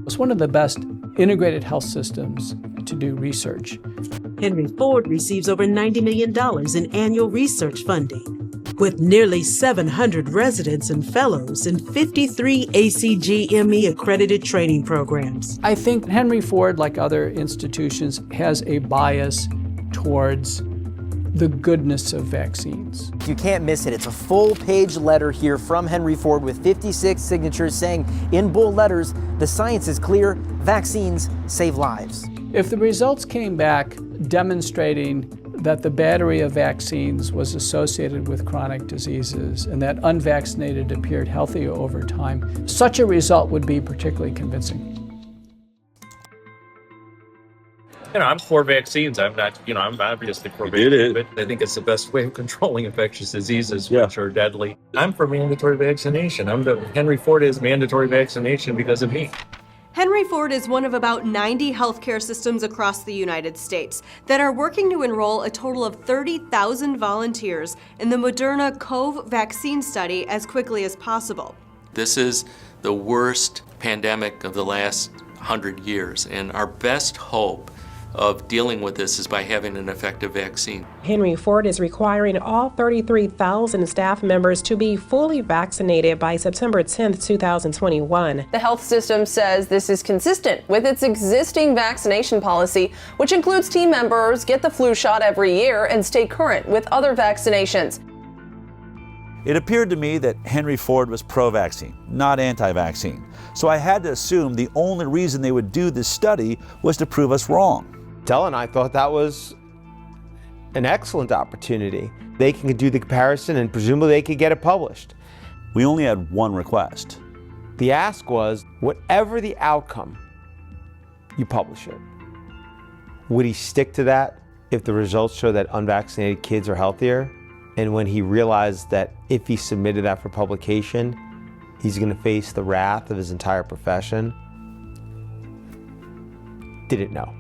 It's one of the best integrated health systems to do research. Henry Ford receives over $90 million in annual research funding, with nearly 700 residents and fellows in 53 ACGME accredited training programs. I think Henry Ford, like other institutions, has a bias towards the goodness of vaccines. You can't miss it. It's a full-page letter here from Henry Ford with 56 signatures saying in bold letters, the science is clear, vaccines save lives. If the results came back demonstrating that the battery of vaccines was associated with chronic diseases and that unvaccinated appeared healthier over time, such a result would be particularly convincing. I'm for vaccines. I'm not, I'm obviously for vaccines, but I think it's the best way of controlling infectious diseases, which are deadly. I'm for mandatory vaccination. Henry Ford is mandatory vaccination because of me. Henry Ford is one of about 90 healthcare systems across the United States that are working to enroll a total of 30,000 volunteers in the Moderna COV vaccine study as quickly as possible. This is the worst pandemic of the last 100 years, and our best hope of dealing with this is by having an effective vaccine. Henry Ford is requiring all 33,000 staff members to be fully vaccinated by September 10th, 2021. The health system says this is consistent with its existing vaccination policy, which includes team members get the flu shot every year and stay current with other vaccinations. It appeared to me that Henry Ford was pro-vaccine, not anti-vaccine. So I had to assume the only reason they would do this study was to prove us wrong. Dell and I thought that was an excellent opportunity. They can do the comparison and presumably they could get it published. We only had one request. The ask was, whatever the outcome, you publish it. Would he stick to that if the results show that unvaccinated kids are healthier? And when he realized that if he submitted that for publication, he's going to face the wrath of his entire profession, didn't know.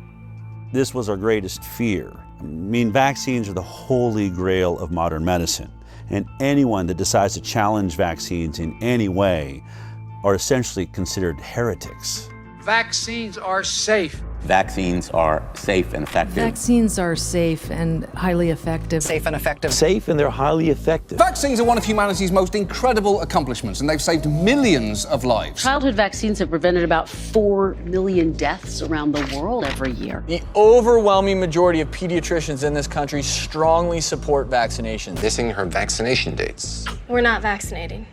This was our greatest fear. I mean, vaccines are the holy grail of modern medicine, and anyone that decides to challenge vaccines in any way are essentially considered heretics. Vaccines are safe. Vaccines are safe and effective. Vaccines are safe and highly effective. Safe and effective. Safe and they're highly effective. Vaccines are one of humanity's most incredible accomplishments, and they've saved millions of lives. Childhood vaccines have prevented about 4 million deaths around the world every year. The overwhelming majority of pediatricians in this country strongly support vaccinations. Missing her vaccination dates. We're not vaccinating.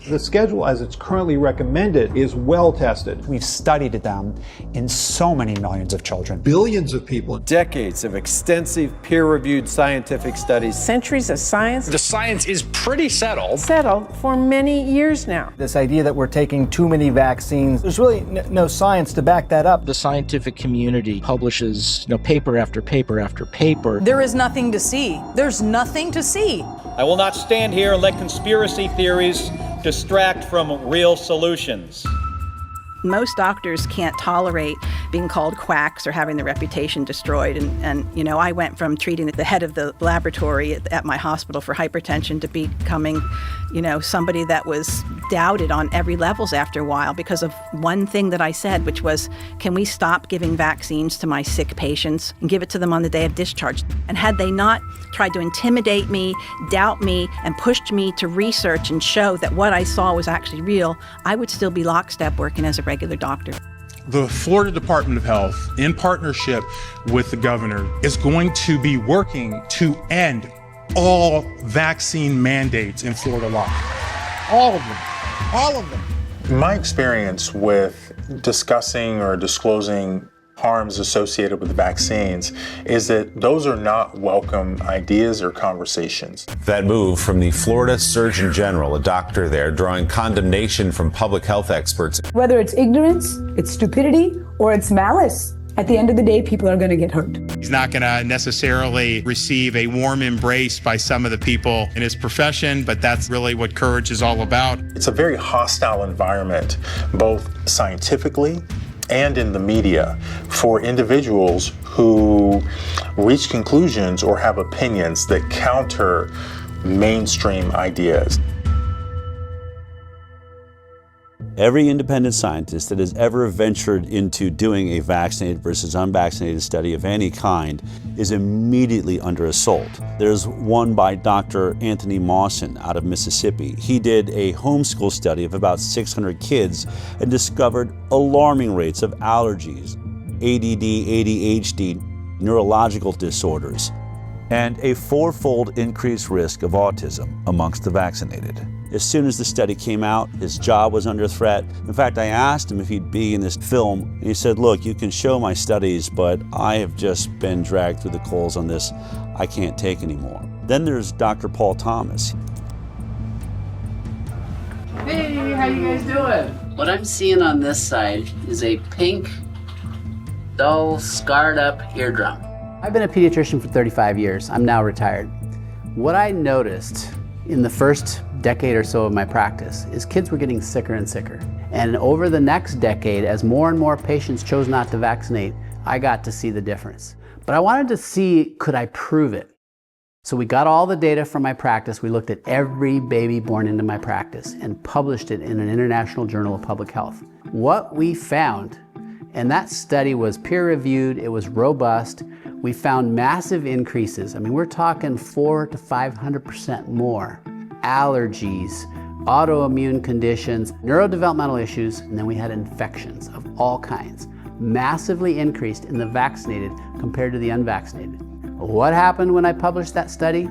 The schedule as it's currently recommended is well tested. We've studied them in so many millions of children. Billions of people. Decades of extensive peer-reviewed scientific studies. Centuries of science. The science is pretty settled. Settled for many years now. This idea that we're taking too many vaccines, there's really no science to back that up. The scientific community publishes paper after paper after paper. There is nothing to see. There's nothing to see. I will not stand here and let conspiracy theories distract from real solutions. Most doctors can't tolerate being called quacks or having their reputation destroyed. And I went from treating the head of the laboratory at my hospital for hypertension to becoming, somebody that was doubted on every levels after a while because of one thing that I said, which was, can we stop giving vaccines to my sick patients and give it to them on the day of discharge? And had they not tried to intimidate me, doubt me, and pushed me to research and show that what I saw was actually real, I would still be lockstep working as a regular doctor. The Florida Department of Health, in partnership with the governor, is going to be working to end all vaccine mandates in Florida law. All of them. All of them. My experience with discussing or disclosing harms associated with vaccines is that those are not welcome ideas or conversations. That move from the Florida Surgeon General, a doctor there, drawing condemnation from public health experts. Whether it's ignorance, it's stupidity, or it's malice, at the end of the day, people are going to get hurt. He's not going to necessarily receive a warm embrace by some of the people in his profession, but that's really what courage is all about. It's a very hostile environment, both scientifically and in the media, for individuals who reach conclusions or have opinions that counter mainstream ideas. Every independent scientist that has ever ventured into doing a vaccinated versus unvaccinated study of any kind is immediately under assault. There's one by Dr. Anthony Mawson out of Mississippi. He did a homeschool study of about 600 kids and discovered alarming rates of allergies, ADD, ADHD, neurological disorders, and a 4-fold increased risk of autism amongst the vaccinated. As soon as the study came out, his job was under threat. In fact, I asked him if he'd be in this film, and he said, look, you can show my studies, but I have just been dragged through the coals on this. I can't take anymore. Then there's Dr. Paul Thomas. Hey, how you guys doing? What I'm seeing on this side is a pink dull, scarred up eardrum. I've been a pediatrician for 35 years. I'm now retired. What I noticed in the first decade or so of my practice is kids were getting sicker and sicker. And over the next decade, as more and more patients chose not to vaccinate, I got to see the difference. But I wanted to see, could I prove it? So we got all the data from my practice. We looked at every baby born into my practice and published it in an international journal of public health. What we found, and that study was peer-reviewed, it was robust, we found massive increases. I mean, we're talking 400 to 500% more. Allergies, autoimmune conditions, neurodevelopmental issues, and then we had infections of all kinds. Massively increased in the vaccinated compared to the unvaccinated. What happened when I published that study?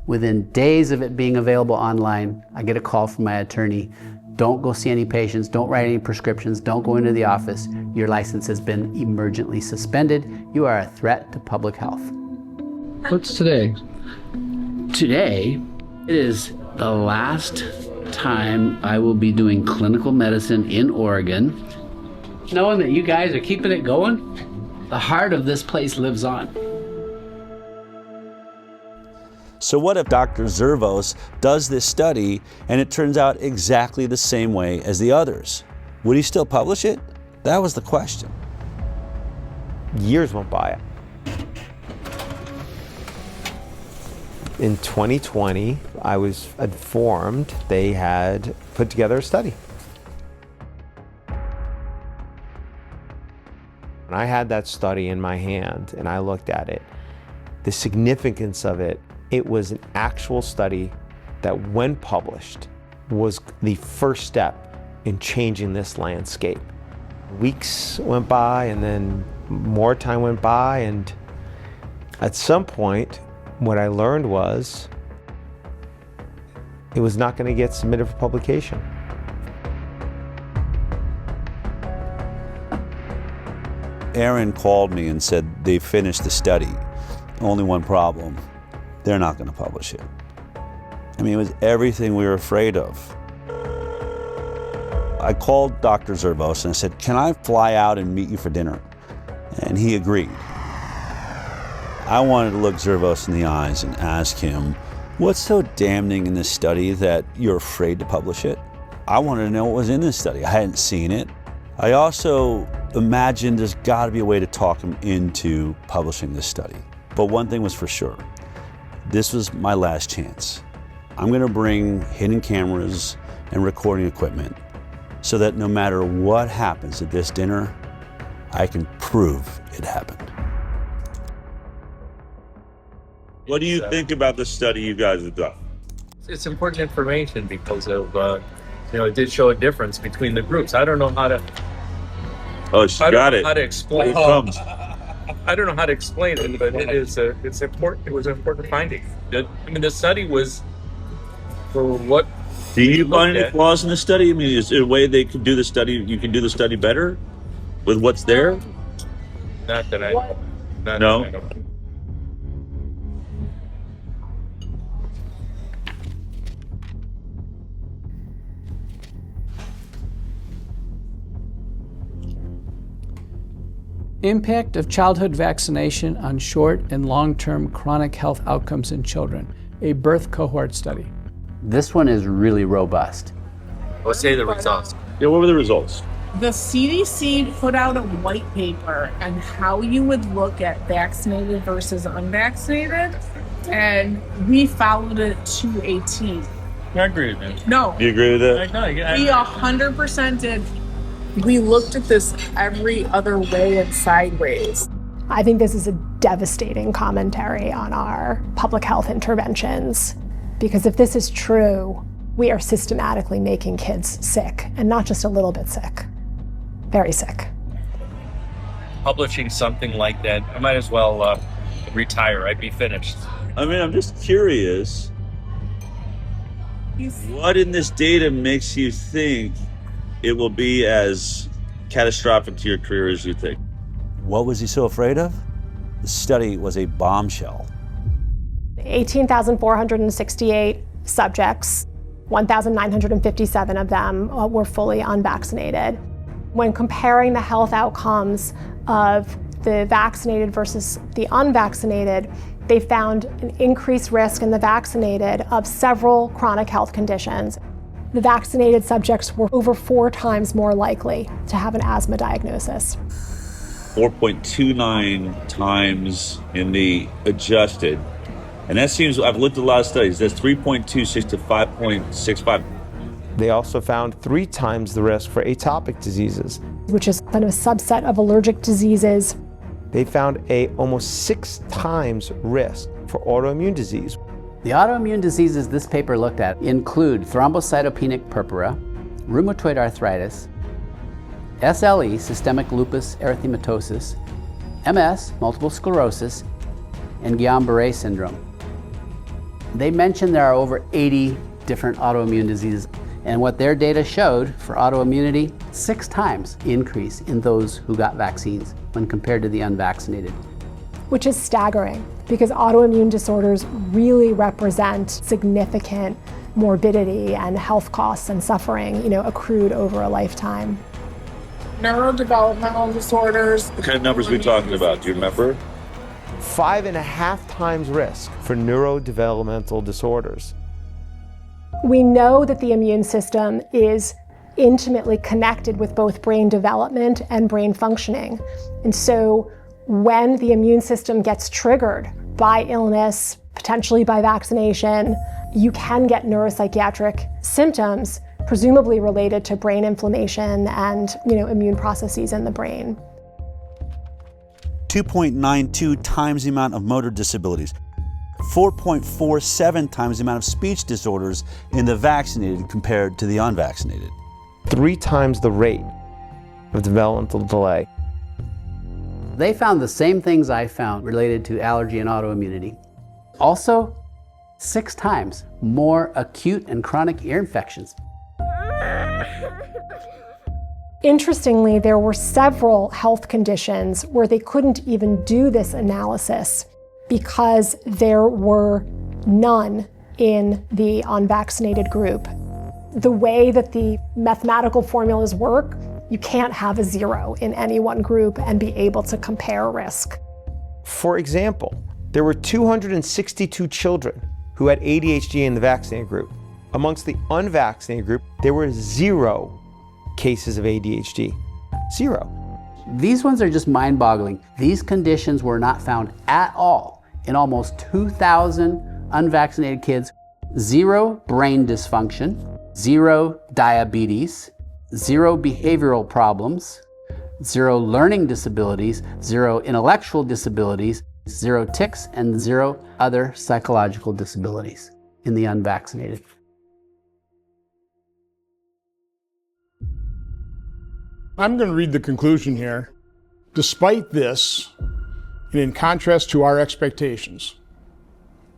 Within days of it being available online, I get a call from my attorney. Don't go see any patients, don't write any prescriptions, don't go into the office. Your license has been emergently suspended. You are a threat to public health. What's today? Today, it is the last time I will be doing clinical medicine in Oregon. Knowing that you guys are keeping it going, the heart of this place lives on. So what if Dr. Zervos does this study and it turns out exactly the same way as the others? Would he still publish it? That was the question. Years went by. In 2020, I was informed they had put together a study. When I had that study in my hand and I looked at it, the significance of it, it was an actual study that, when published, was the first step in changing this landscape. Weeks went by and then more time went by, and at some point, what I learned was it was not going to get submitted for publication. Aaron called me and said they finished the study. Only one problem, they're not going to publish it. I mean, it was everything we were afraid of. I called Dr. Zervos and I said, can I fly out and meet you for dinner? And he agreed. I wanted to look Zervos in the eyes and ask him, what's so damning in this study that you're afraid to publish it? I wanted to know what was in this study. I hadn't seen it. I also imagined there's got to be a way to talk him into publishing this study. But one thing was for sure, this was my last chance. I'm going to bring hidden cameras and recording equipment so that no matter what happens at this dinner, I can prove it happened. What do you think about the study you guys have done? It's important information because of, it did show a difference between the groups. I don't know how to. Oh, she got it. How to explain? Here it comes. I don't know how to explain it, but it's important. It was an important finding. The study was for what. Do you find any flaws in the study? I mean, is there a way they could do the study? You can do the study better with what's there? Not that I know. No. That I know. Impact of childhood vaccination on short and long-term chronic health outcomes in children, a birth cohort study. This one is really robust. Let's say the results. Yeah, what were the results? The CDC put out a white paper on how you would look at vaccinated versus unvaccinated, and we followed it to a T. I agree with that. No. Do you agree with that? We 100% did. We looked at this every other way and sideways. I think this is a devastating commentary on our public health interventions, because if this is true, we are systematically making kids sick, and not just a little bit sick, very sick. Publishing something like that, I might as well retire. I'd be finished. I mean, I'm just curious, what in this data makes you think it will be as catastrophic to your career as you think? What was he so afraid of? The study was a bombshell. 18,468 subjects, 1,957 of them were fully unvaccinated. When comparing the health outcomes of the vaccinated versus the unvaccinated, they found an increased risk in the vaccinated of several chronic health conditions. The vaccinated subjects were over 4 times more likely to have an asthma diagnosis. 4.29 times in the adjusted. And that seems, I've looked at a lot of studies, that's 3.26 to 5.65. They also found 3 times the risk for atopic diseases, which is kind of a subset of allergic diseases. They found a almost 6 times risk for autoimmune disease. The autoimmune diseases this paper looked at include thrombocytopenic purpura, rheumatoid arthritis, SLE, systemic lupus erythematosus, MS, multiple sclerosis, and Guillain-Barré syndrome. They mentioned there are over 80 different autoimmune diseases, and what their data showed for autoimmunity, 6 times increase in those who got vaccines when compared to the unvaccinated. Which is staggering, because autoimmune disorders really represent significant morbidity and health costs and suffering, accrued over a lifetime. Neurodevelopmental disorders. What kind of numbers are we talking about? Do you remember? 5.5 times risk for neurodevelopmental disorders. We know that the immune system is intimately connected with both brain development and brain functioning. And so when the immune system gets triggered by illness, potentially by vaccination, you can get neuropsychiatric symptoms, presumably related to brain inflammation and immune processes in the brain. 2.92 times the amount of motor disabilities, 4.47 times the amount of speech disorders in the vaccinated compared to the unvaccinated. 3 times the rate of developmental delay. They found the same things I found related to allergy and autoimmunity. Also, 6 times more acute and chronic ear infections. Interestingly, there were several health conditions where they couldn't even do this analysis because there were none in the unvaccinated group. The way that the mathematical formulas work, you can't have a 0 in any one group and be able to compare risk. For example, there were 262 children who had ADHD in the vaccinated group. Amongst the unvaccinated group, there were 0 cases of ADHD. 0. These ones are just mind-boggling. These conditions were not found at all in almost 2,000 unvaccinated kids. 0 brain dysfunction, 0 diabetes, 0 behavioral problems, 0 learning disabilities, 0 intellectual disabilities, 0 tics, and 0 other psychological disabilities in the unvaccinated. I'm going to read the conclusion here. Despite this, and in contrast to our expectations,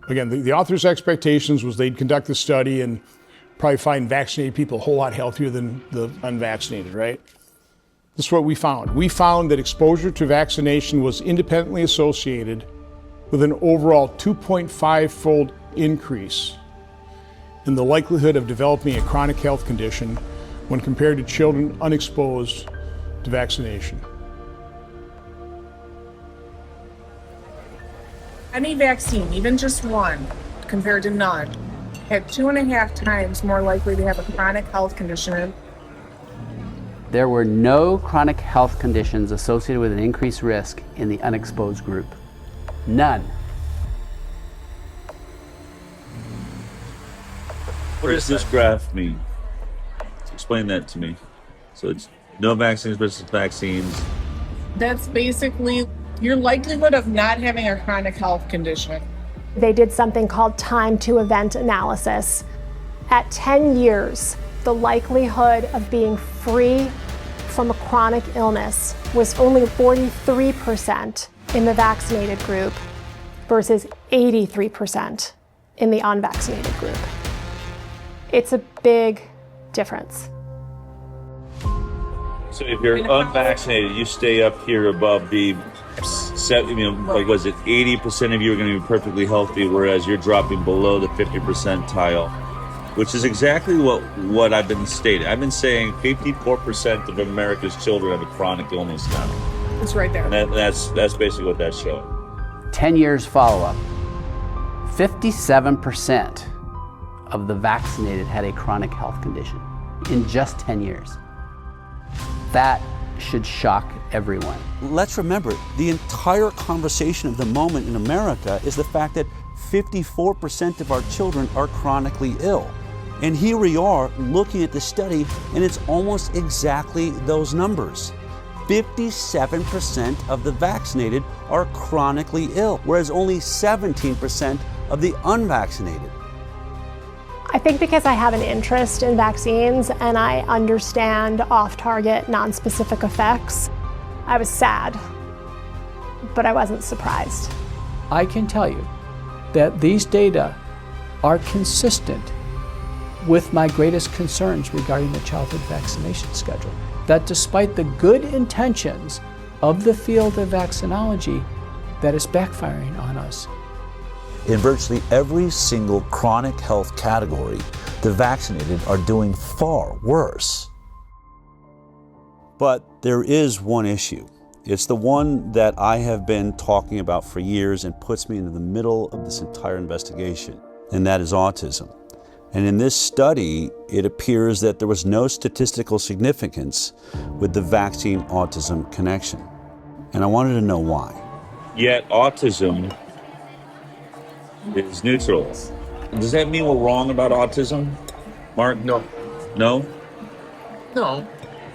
again, the author's expectations was they'd conduct the study and probably find vaccinated people a whole lot healthier than the unvaccinated, right? This is what we found. We found that exposure to vaccination was independently associated with an overall 2.5-fold increase in the likelihood of developing a chronic health condition when compared to children unexposed to vaccination. Any vaccine, even just one, compared to none, had 2.5 times more likely to have a chronic health condition. There were no chronic health conditions associated with an increased risk in the unexposed group. None. What does this graph mean? Explain that to me. So it's no vaccines versus vaccines. That's basically your likelihood of not having a chronic health condition. They did something called time to event analysis. At 10 years, the likelihood of being free from a chronic illness was only 43% in the vaccinated group versus 83% in the unvaccinated group. It's a big difference. So if you're unvaccinated, you stay up here above the, like was it 80% of you are going to be perfectly healthy, whereas you're dropping below the 50 percentile which is exactly what I've been stating. I've been saying 54% of America's children have a chronic illness now. It's right there. And that's basically what that's showing. 10 years follow-up, 57% of the vaccinated had a chronic health condition in just 10 years. That should shock everyone. Let's remember, the entire conversation of the moment in America is the fact that 54% of our children are chronically ill. And here we are looking at the study, and it's almost exactly those numbers. 57% of the vaccinated are chronically ill, whereas only 17% of the unvaccinated. I think because I have an interest in vaccines and I understand off-target, non-specific effects, I was sad, but I wasn't surprised. I can tell you that these data are consistent with my greatest concerns regarding the childhood vaccination schedule. That despite the good intentions of the field of vaccinology, that is backfiring on us. In virtually every single chronic health category, the vaccinated are doing far worse. But there is one issue. It's the one that I have been talking about for years and puts me into the middle of this entire investigation, and that is autism. And in this study, it appears that there was no statistical significance with the vaccine-autism connection. And I wanted to know why. Yet autism is neutral. Does that mean we're wrong about autism, Mark? No. No?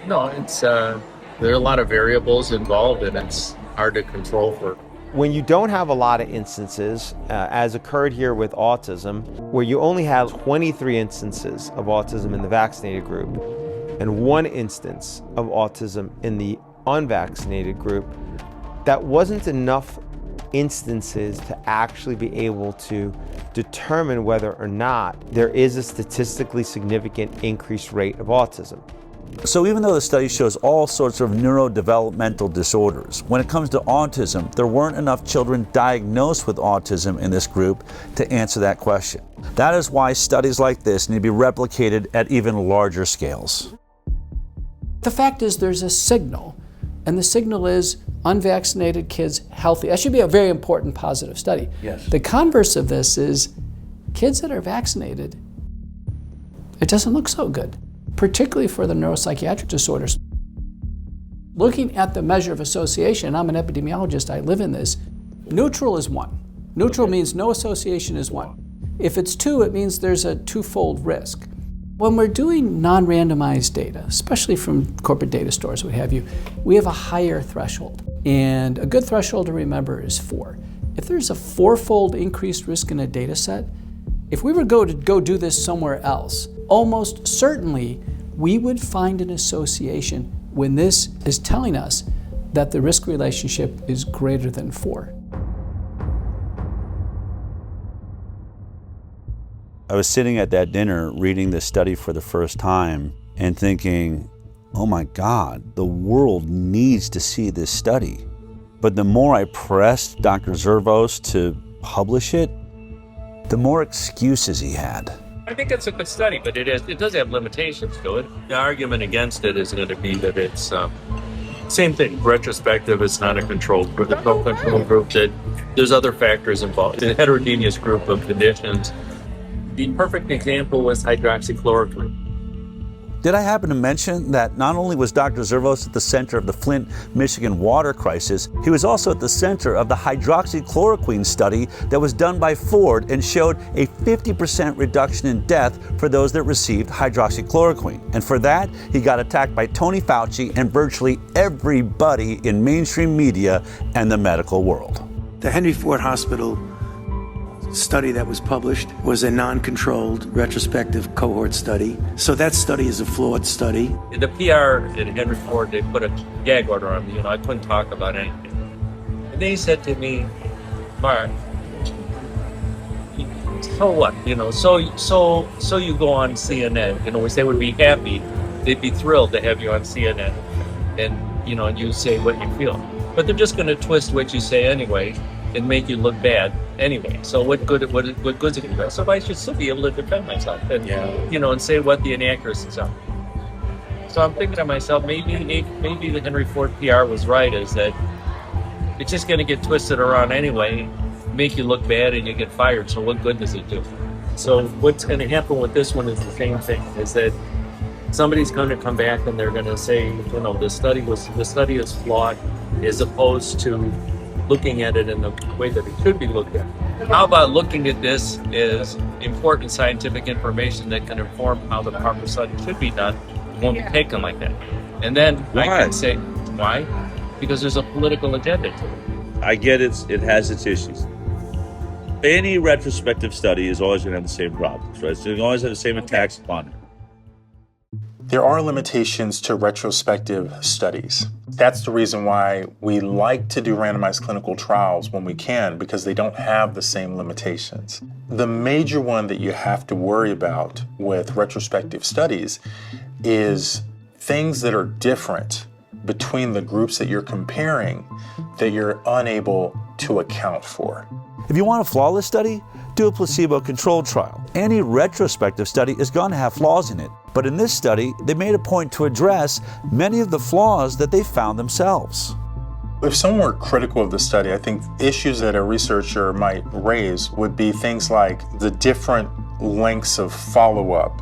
No, it's there are a lot of variables involved, and it's hard to control for. When you don't have a lot of instances, as occurred here with autism, where you only have 23 instances of autism in the vaccinated group and 1 instance of autism in the unvaccinated group, that wasn't enough instances to actually be able to determine whether or not there is a statistically significant increased rate of autism. So even though the study shows all sorts of neurodevelopmental disorders, when it comes to autism, there weren't enough children diagnosed with autism in this group to answer that question. That is why studies like this need to be replicated at even larger scales. The fact is there's a signal, and the signal is unvaccinated kids healthy. That should be a very important positive study. Yes. The converse of this is kids that are vaccinated, it doesn't look so good, particularly for the neuropsychiatric disorders. Looking at the measure of association, I'm an epidemiologist, I live in this, neutral is 1. Neutral means no association is 1. If it's 2, it means there's a twofold risk. When we're doing non-randomized data, especially from corporate data stores, what have you, we have a higher threshold. And a good threshold to remember is 4. If there's a 4-fold increased risk in a data set, if we were to go do this somewhere else, almost certainly we would find an association when this is telling us that the risk relationship is greater than 4. I was sitting at that dinner reading this study for the first time and thinking, oh my God, the world needs to see this study. But the more I pressed Dr. Zervos to publish it, the more excuses he had. I think it's a good study, but it does have limitations to it. The argument against it is going to be that it's same thing. Retrospective, it's not a controlled group. There's no control group. That there's other factors involved. It's a heterogeneous group of conditions. The perfect example was hydroxychloroquine. Did I happen to mention that not only was Dr. Zervos at the center of the Flint, Michigan water crisis, he was also at the center of the hydroxychloroquine study that was done by Ford and showed a 50% reduction in death for those that received hydroxychloroquine. And for that, he got attacked by Tony Fauci and virtually everybody in mainstream media and the medical world. The Henry Ford Hospital study that was published was a non-controlled retrospective cohort study. So that study is a flawed study. The PR at Henry Ford, they put a gag order on me. I couldn't talk about anything. And they said to me, Mark, so what? So you go on CNN. Which they would be happy. They'd be thrilled to have you on CNN, and you say what you feel. But they're just going to twist what you say anyway. and make you look bad anyway. So what good's it going to do? So I should still be able to defend myself and and say what the inaccuracies are. So I'm thinking to myself, maybe the Henry Ford PR was right, is that it's just going to get twisted around anyway, make you look bad, and you get fired. So what good does it do? So what's going to happen with this one is the same thing, is that somebody's going to come back and they're going to say, the study is flawed, as opposed to looking at it in the way that it should be looked at. How about looking at this as important scientific information that can inform how the proper study should be done? It won't be taken like that. And then I can say, why? Because there's a political agenda to it. I get it has its issues. Any retrospective study is always going to have the same problems, right? So you always have the same attacks upon it. There are limitations to retrospective studies. That's the reason why we like to do randomized clinical trials when we can, because they don't have the same limitations. The major one that you have to worry about with retrospective studies is things that are different between the groups that you're comparing that you're unable to account for. If you want a flawless study, do a placebo-controlled trial. Any retrospective study is going to have flaws in it. But in this study, they made a point to address many of the flaws that they found themselves. If someone were critical of the study, I think issues that a researcher might raise would be things like the different lengths of follow-up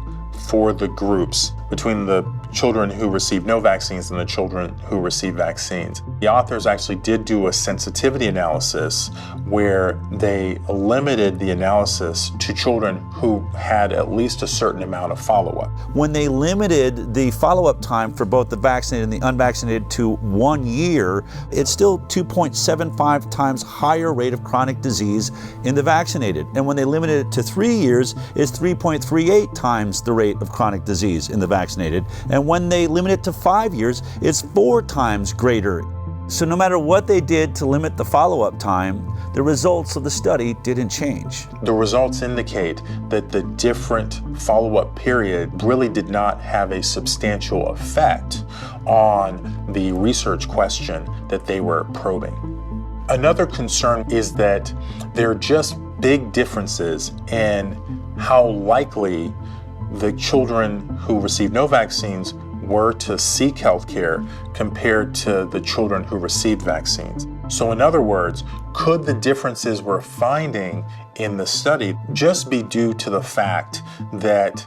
for the groups between the children who received no vaccines and the children who received vaccines. The authors actually did do a sensitivity analysis where they limited the analysis to children who had at least a certain amount of follow-up. When they limited the follow-up time for both the vaccinated and the unvaccinated to 1 year, it's still 2.75 times higher rate of chronic disease in the vaccinated. And when they limited it to 3 years, it's 3.38 times the rate of chronic disease in the vaccinated. And when they limit it to 5 years, it's 4 times greater. So no matter what they did to limit the follow-up time, the results of the study didn't change. The results indicate that the different follow-up period really did not have a substantial effect on the research question that they were probing. Another concern is that there are just big differences in how likely the children who received no vaccines were to seek health care compared to the children who received vaccines. So in other words, could the differences we're finding in the study just be due to the fact that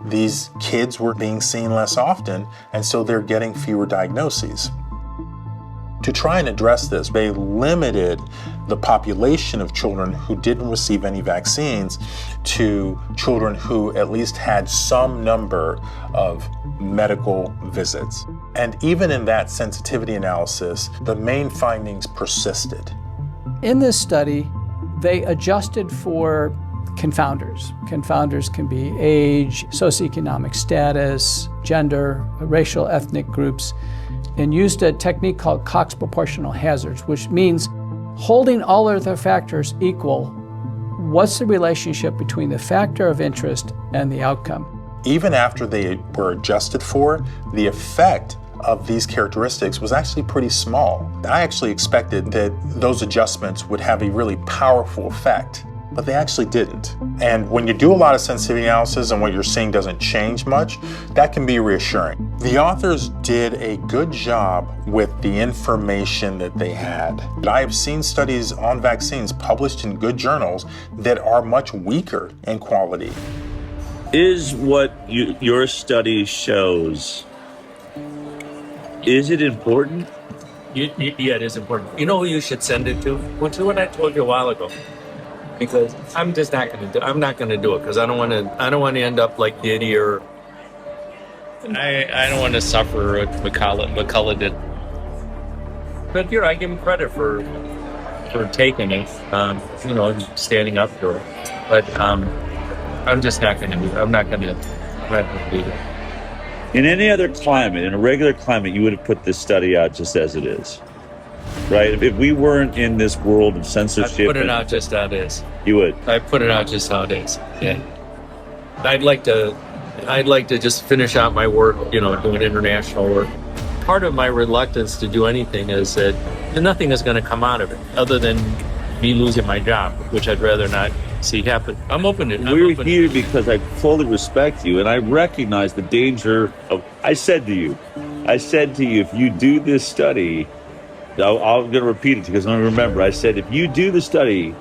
these kids were being seen less often, and so they're getting fewer diagnoses? To try and address this, they limited the population of children who didn't receive any vaccines to children who at least had some number of medical visits. And even in that sensitivity analysis, the main findings persisted. In this study, they adjusted for confounders. Confounders can be age, socioeconomic status, gender, racial, ethnic groups, and used a technique called Cox proportional hazards, which means holding all of the factors equal, what's the relationship between the factor of interest and the outcome? Even after they were adjusted for, the effect of these characteristics was actually pretty small. I actually expected that those adjustments would have a really powerful effect, but they actually didn't. And when you do a lot of sensitivity analysis and what you're seeing doesn't change much, that can be reassuring. The authors did a good job with the information that they had. I have seen studies on vaccines published in good journals that are much weaker in quality. Is what your study shows, is it important? Yeah, it is important. You know who you should send it to? What I told you a while ago. Because I'm just not going to do. I'm not going to do it because I don't want to end up like Diddy or I don't want to suffer what McCullough did. But I give him credit for taking it. Standing up for it. But I'm just not going to do it. I'm not going to do it. In any other climate, in a regular climate, you would have put this study out just as it is. Right? If we weren't in this world of censorship... I'd put it out just how it is. You would? I'd put it out just how it is, yeah. I'd like to just finish out my work, doing international work. Part of my reluctance to do anything is that nothing is going to come out of it other than me losing my job, which I'd rather not see happen. I'm open to it. We're here because I fully respect you and I recognize the danger of, I said to you, if you do this study, I'm going to repeat it because I don't remember. I said, if you do the study,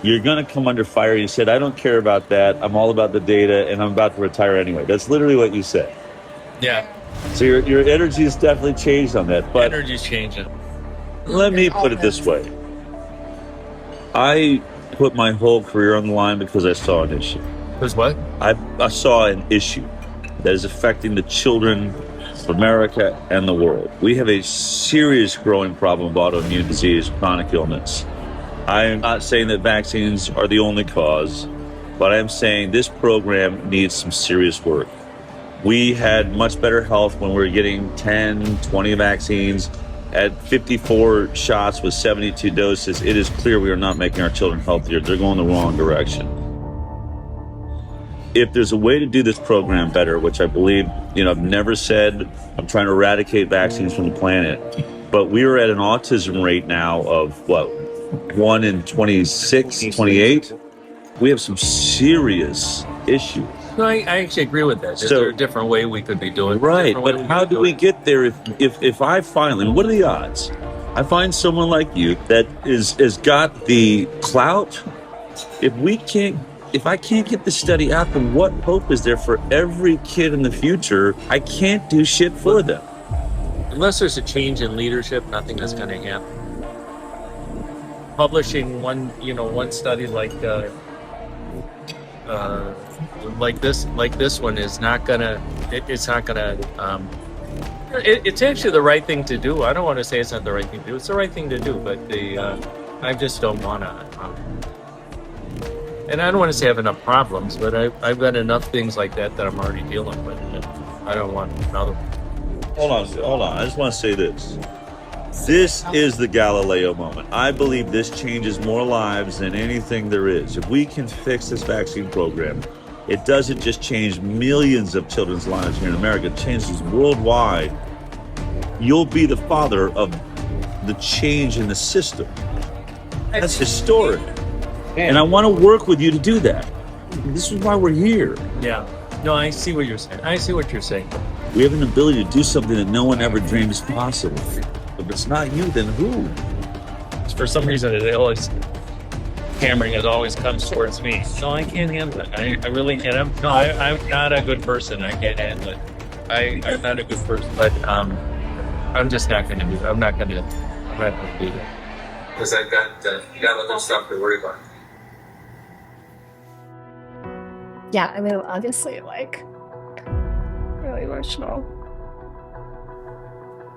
you're going to come under fire. You said, I don't care about that. I'm all about the data and I'm about to retire anyway. That's literally what you said. Yeah. So your energy has definitely changed on that. But energy's changing. Let me put it this way. I put my whole career on the line because I saw an issue. Because what? I saw an issue that is affecting the children of America and the world. We have a serious growing problem of autoimmune disease, chronic illness. I am not saying that vaccines are the only cause, but I am saying this program needs some serious work. We had much better health when we were getting 10, 20 vaccines. At 54 shots with 72 doses, it is clear we are not making our children healthier. They're going the wrong direction. If there's a way to do this program better, which I believe, I've never said I'm trying to eradicate vaccines from the planet, but we are at an autism rate now of 1 in 26, 28. We have some serious issues. No, I actually agree with that. Is there a different way we could be doing it? Right, but how do we get there if I finally, and what are the odds? I find someone like you that has got the clout. If I can't get the study out, then what hope is there for every kid in the future? I can't do shit for them. Unless there's a change in leadership, nothing is going to happen. Publishing one study like this one is not gonna. It's not gonna. It's actually the right thing to do. I don't want to say it's not the right thing to do. It's the right thing to do, but I just don't want to. And I don't want to say I have enough problems, but I've got enough things like that I'm already dealing with. And I don't want another one. Hold on. I just want to say this. This is the Galileo moment. I believe this changes more lives than anything there is. If we can fix this vaccine program, it doesn't just change millions of children's lives here in America, it changes worldwide. You'll be the father of the change in the system. That's historic. And I want to work with you to do that. This is why we're here. Yeah. No, I see what you're saying. We have an ability to do something that no one ever dreamed is possible. If it's not you, then who? For some reason, it always comes towards me. No, I can't handle it. I really can't. I'm not a good person. I can't handle it. I'm not a good person, but I'm just not going to do it. I'm not going to do that. Because I've got other stuff to worry about. Yeah, I mean, obviously, really emotional.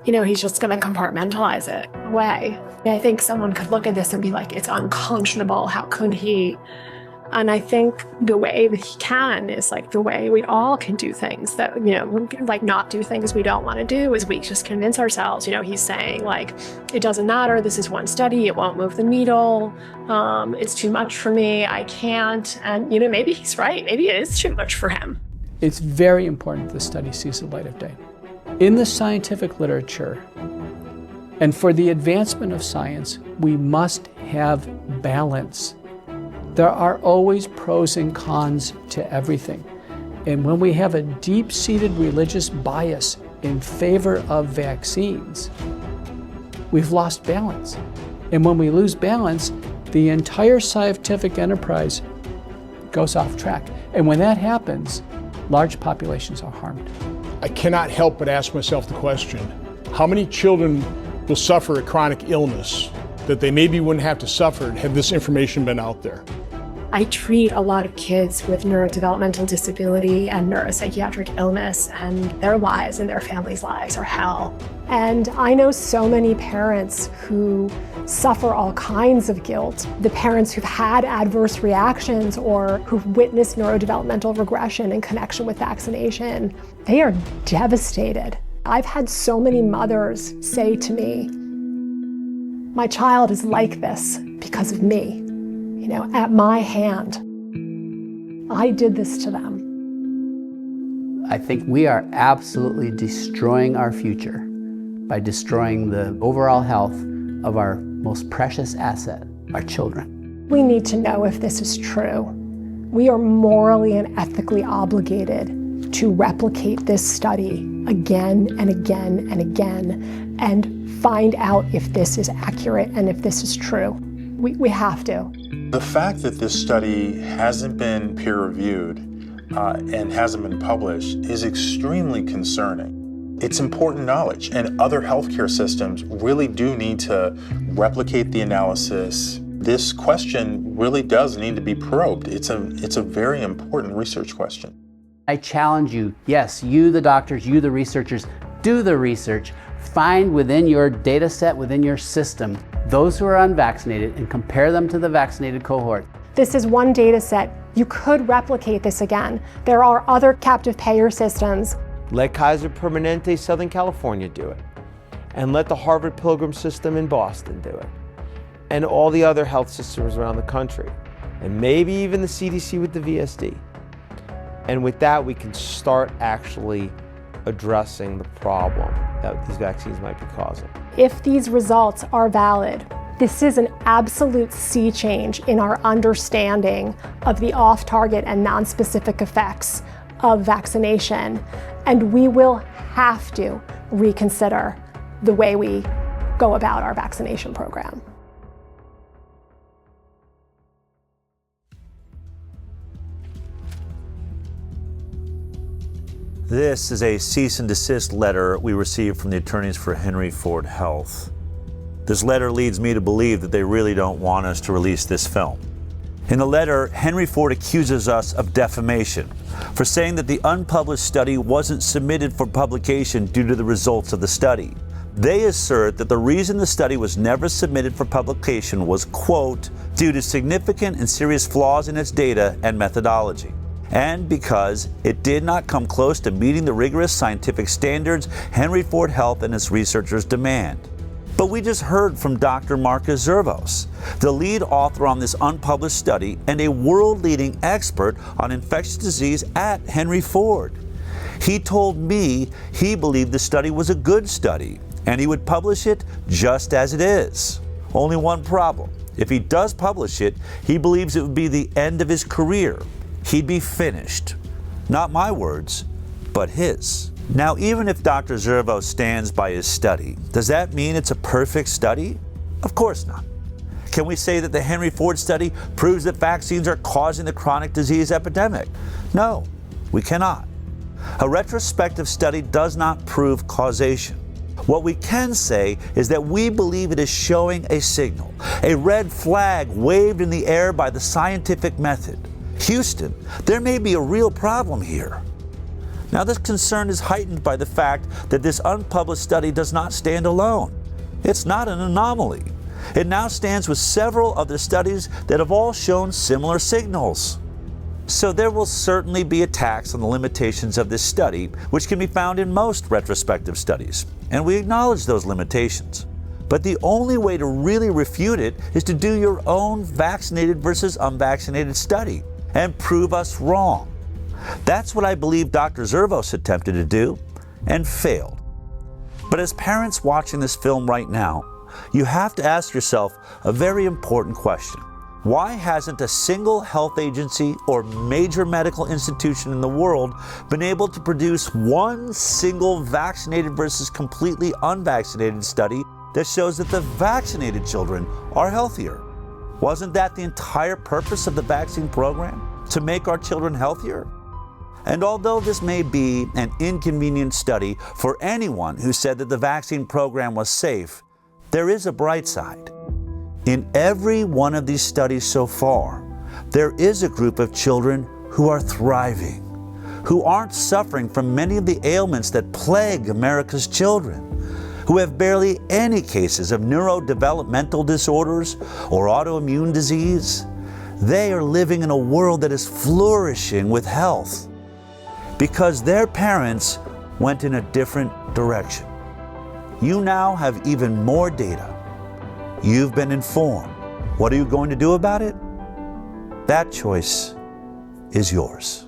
He's just going to compartmentalize it away. I think someone could look at this and be like, it's unconscionable. How could he? And I think the way that he can is the way we all can do things that, not do things we don't want to do is we just convince ourselves, he's saying it doesn't matter. This is one study. It won't move the needle. It's too much for me. I can't. And, maybe he's right. Maybe it is too much for him. It's very important the study sees the light of day. In the scientific literature, and for the advancement of science, we must have balance. There are always pros and cons to everything. And when we have a deep-seated religious bias in favor of vaccines, we've lost balance. And when we lose balance, the entire scientific enterprise goes off track. And when that happens, large populations are harmed. I cannot help but ask myself the question, how many children will suffer a chronic illness that they maybe wouldn't have to suffer had this information been out there? I treat a lot of kids with neurodevelopmental disability and neuropsychiatric illness, and their lives and their families' lives are hell. And I know so many parents who suffer all kinds of guilt. The parents who've had adverse reactions or who've witnessed neurodevelopmental regression in connection with vaccination, they are devastated. I've had so many mothers say to me, my child is like this because of me. At my hand, I did this to them. I think we are absolutely destroying our future by destroying the overall health of our most precious asset, our children. We need to know if this is true. We are morally and ethically obligated to replicate this study again and again and again and find out if this is accurate and if this is true. We have to. The fact that this study hasn't been peer-reviewed and hasn't been published is extremely concerning. It's important knowledge, and other healthcare systems really do need to replicate the analysis. This question really does need to be probed. It's a very important research question. I challenge you, yes, you the doctors, you the researchers, do the research. Find within your data set, within your system, those who are unvaccinated and compare them to the vaccinated cohort. This is one data set. You could replicate this again. There are other captive payer systems. Let Kaiser Permanente Southern California do it. And let the Harvard Pilgrim system in Boston do it. And all the other health systems around the country. And maybe even the CDC with the VSD. And with that, we can start actually addressing the problem that these vaccines might be causing. If these results are valid, this is an absolute sea change in our understanding of the off-target and non-specific effects of vaccination. And we will have to reconsider the way we go about our vaccination program. This is a cease and desist letter we received from the attorneys for Henry Ford Health. This letter leads me to believe that they really don't want us to release this film. In the letter, Henry Ford accuses us of defamation for saying that the unpublished study wasn't submitted for publication due to the results of the study. They assert that the reason the study was never submitted for publication was, quote, due to significant and serious flaws in its data and methodology, and because it did not come close to meeting the rigorous scientific standards Henry Ford Health and its researchers demand. But we just heard from Dr. Marcus Zervos, the lead author on this unpublished study and a world-leading expert on infectious disease at Henry Ford. He told me he believed the study was a good study and he would publish it just as it is. Only one problem. If he does publish it, he believes it would be the end of his career. He'd be finished. Not my words, but his. Now, even if Dr. Zervos stands by his study, does that mean it's a perfect study? Of course not. Can we say that the Henry Ford study proves that vaccines are causing the chronic disease epidemic? No, we cannot. A retrospective study does not prove causation. What we can say is that we believe it is showing a signal, a red flag waved in the air by the scientific method. Houston, there may be a real problem here. Now, this concern is heightened by the fact that this unpublished study does not stand alone. It's not an anomaly. It now stands with several other studies that have all shown similar signals. So there will certainly be attacks on the limitations of this study, which can be found in most retrospective studies, and we acknowledge those limitations. But the only way to really refute it is to do your own vaccinated versus unvaccinated study and prove us wrong. That's what I believe Dr. Zervos attempted to do and failed. But as parents watching this film right now, you have to ask yourself a very important question. Why hasn't a single health agency or major medical institution in the world been able to produce one single vaccinated versus completely unvaccinated study that shows that the vaccinated children are healthier? Wasn't that the entire purpose of the vaccine program? To make our children healthier? And although this may be an inconvenient study for anyone who said that the vaccine program was safe, there is a bright side. In every one of these studies so far, there is a group of children who are thriving, who aren't suffering from many of the ailments that plague America's children, who have barely any cases of neurodevelopmental disorders or autoimmune disease. They are living in a world that is flourishing with health because their parents went in a different direction. You now have even more data. You've been informed. What are you going to do about it? That choice is yours.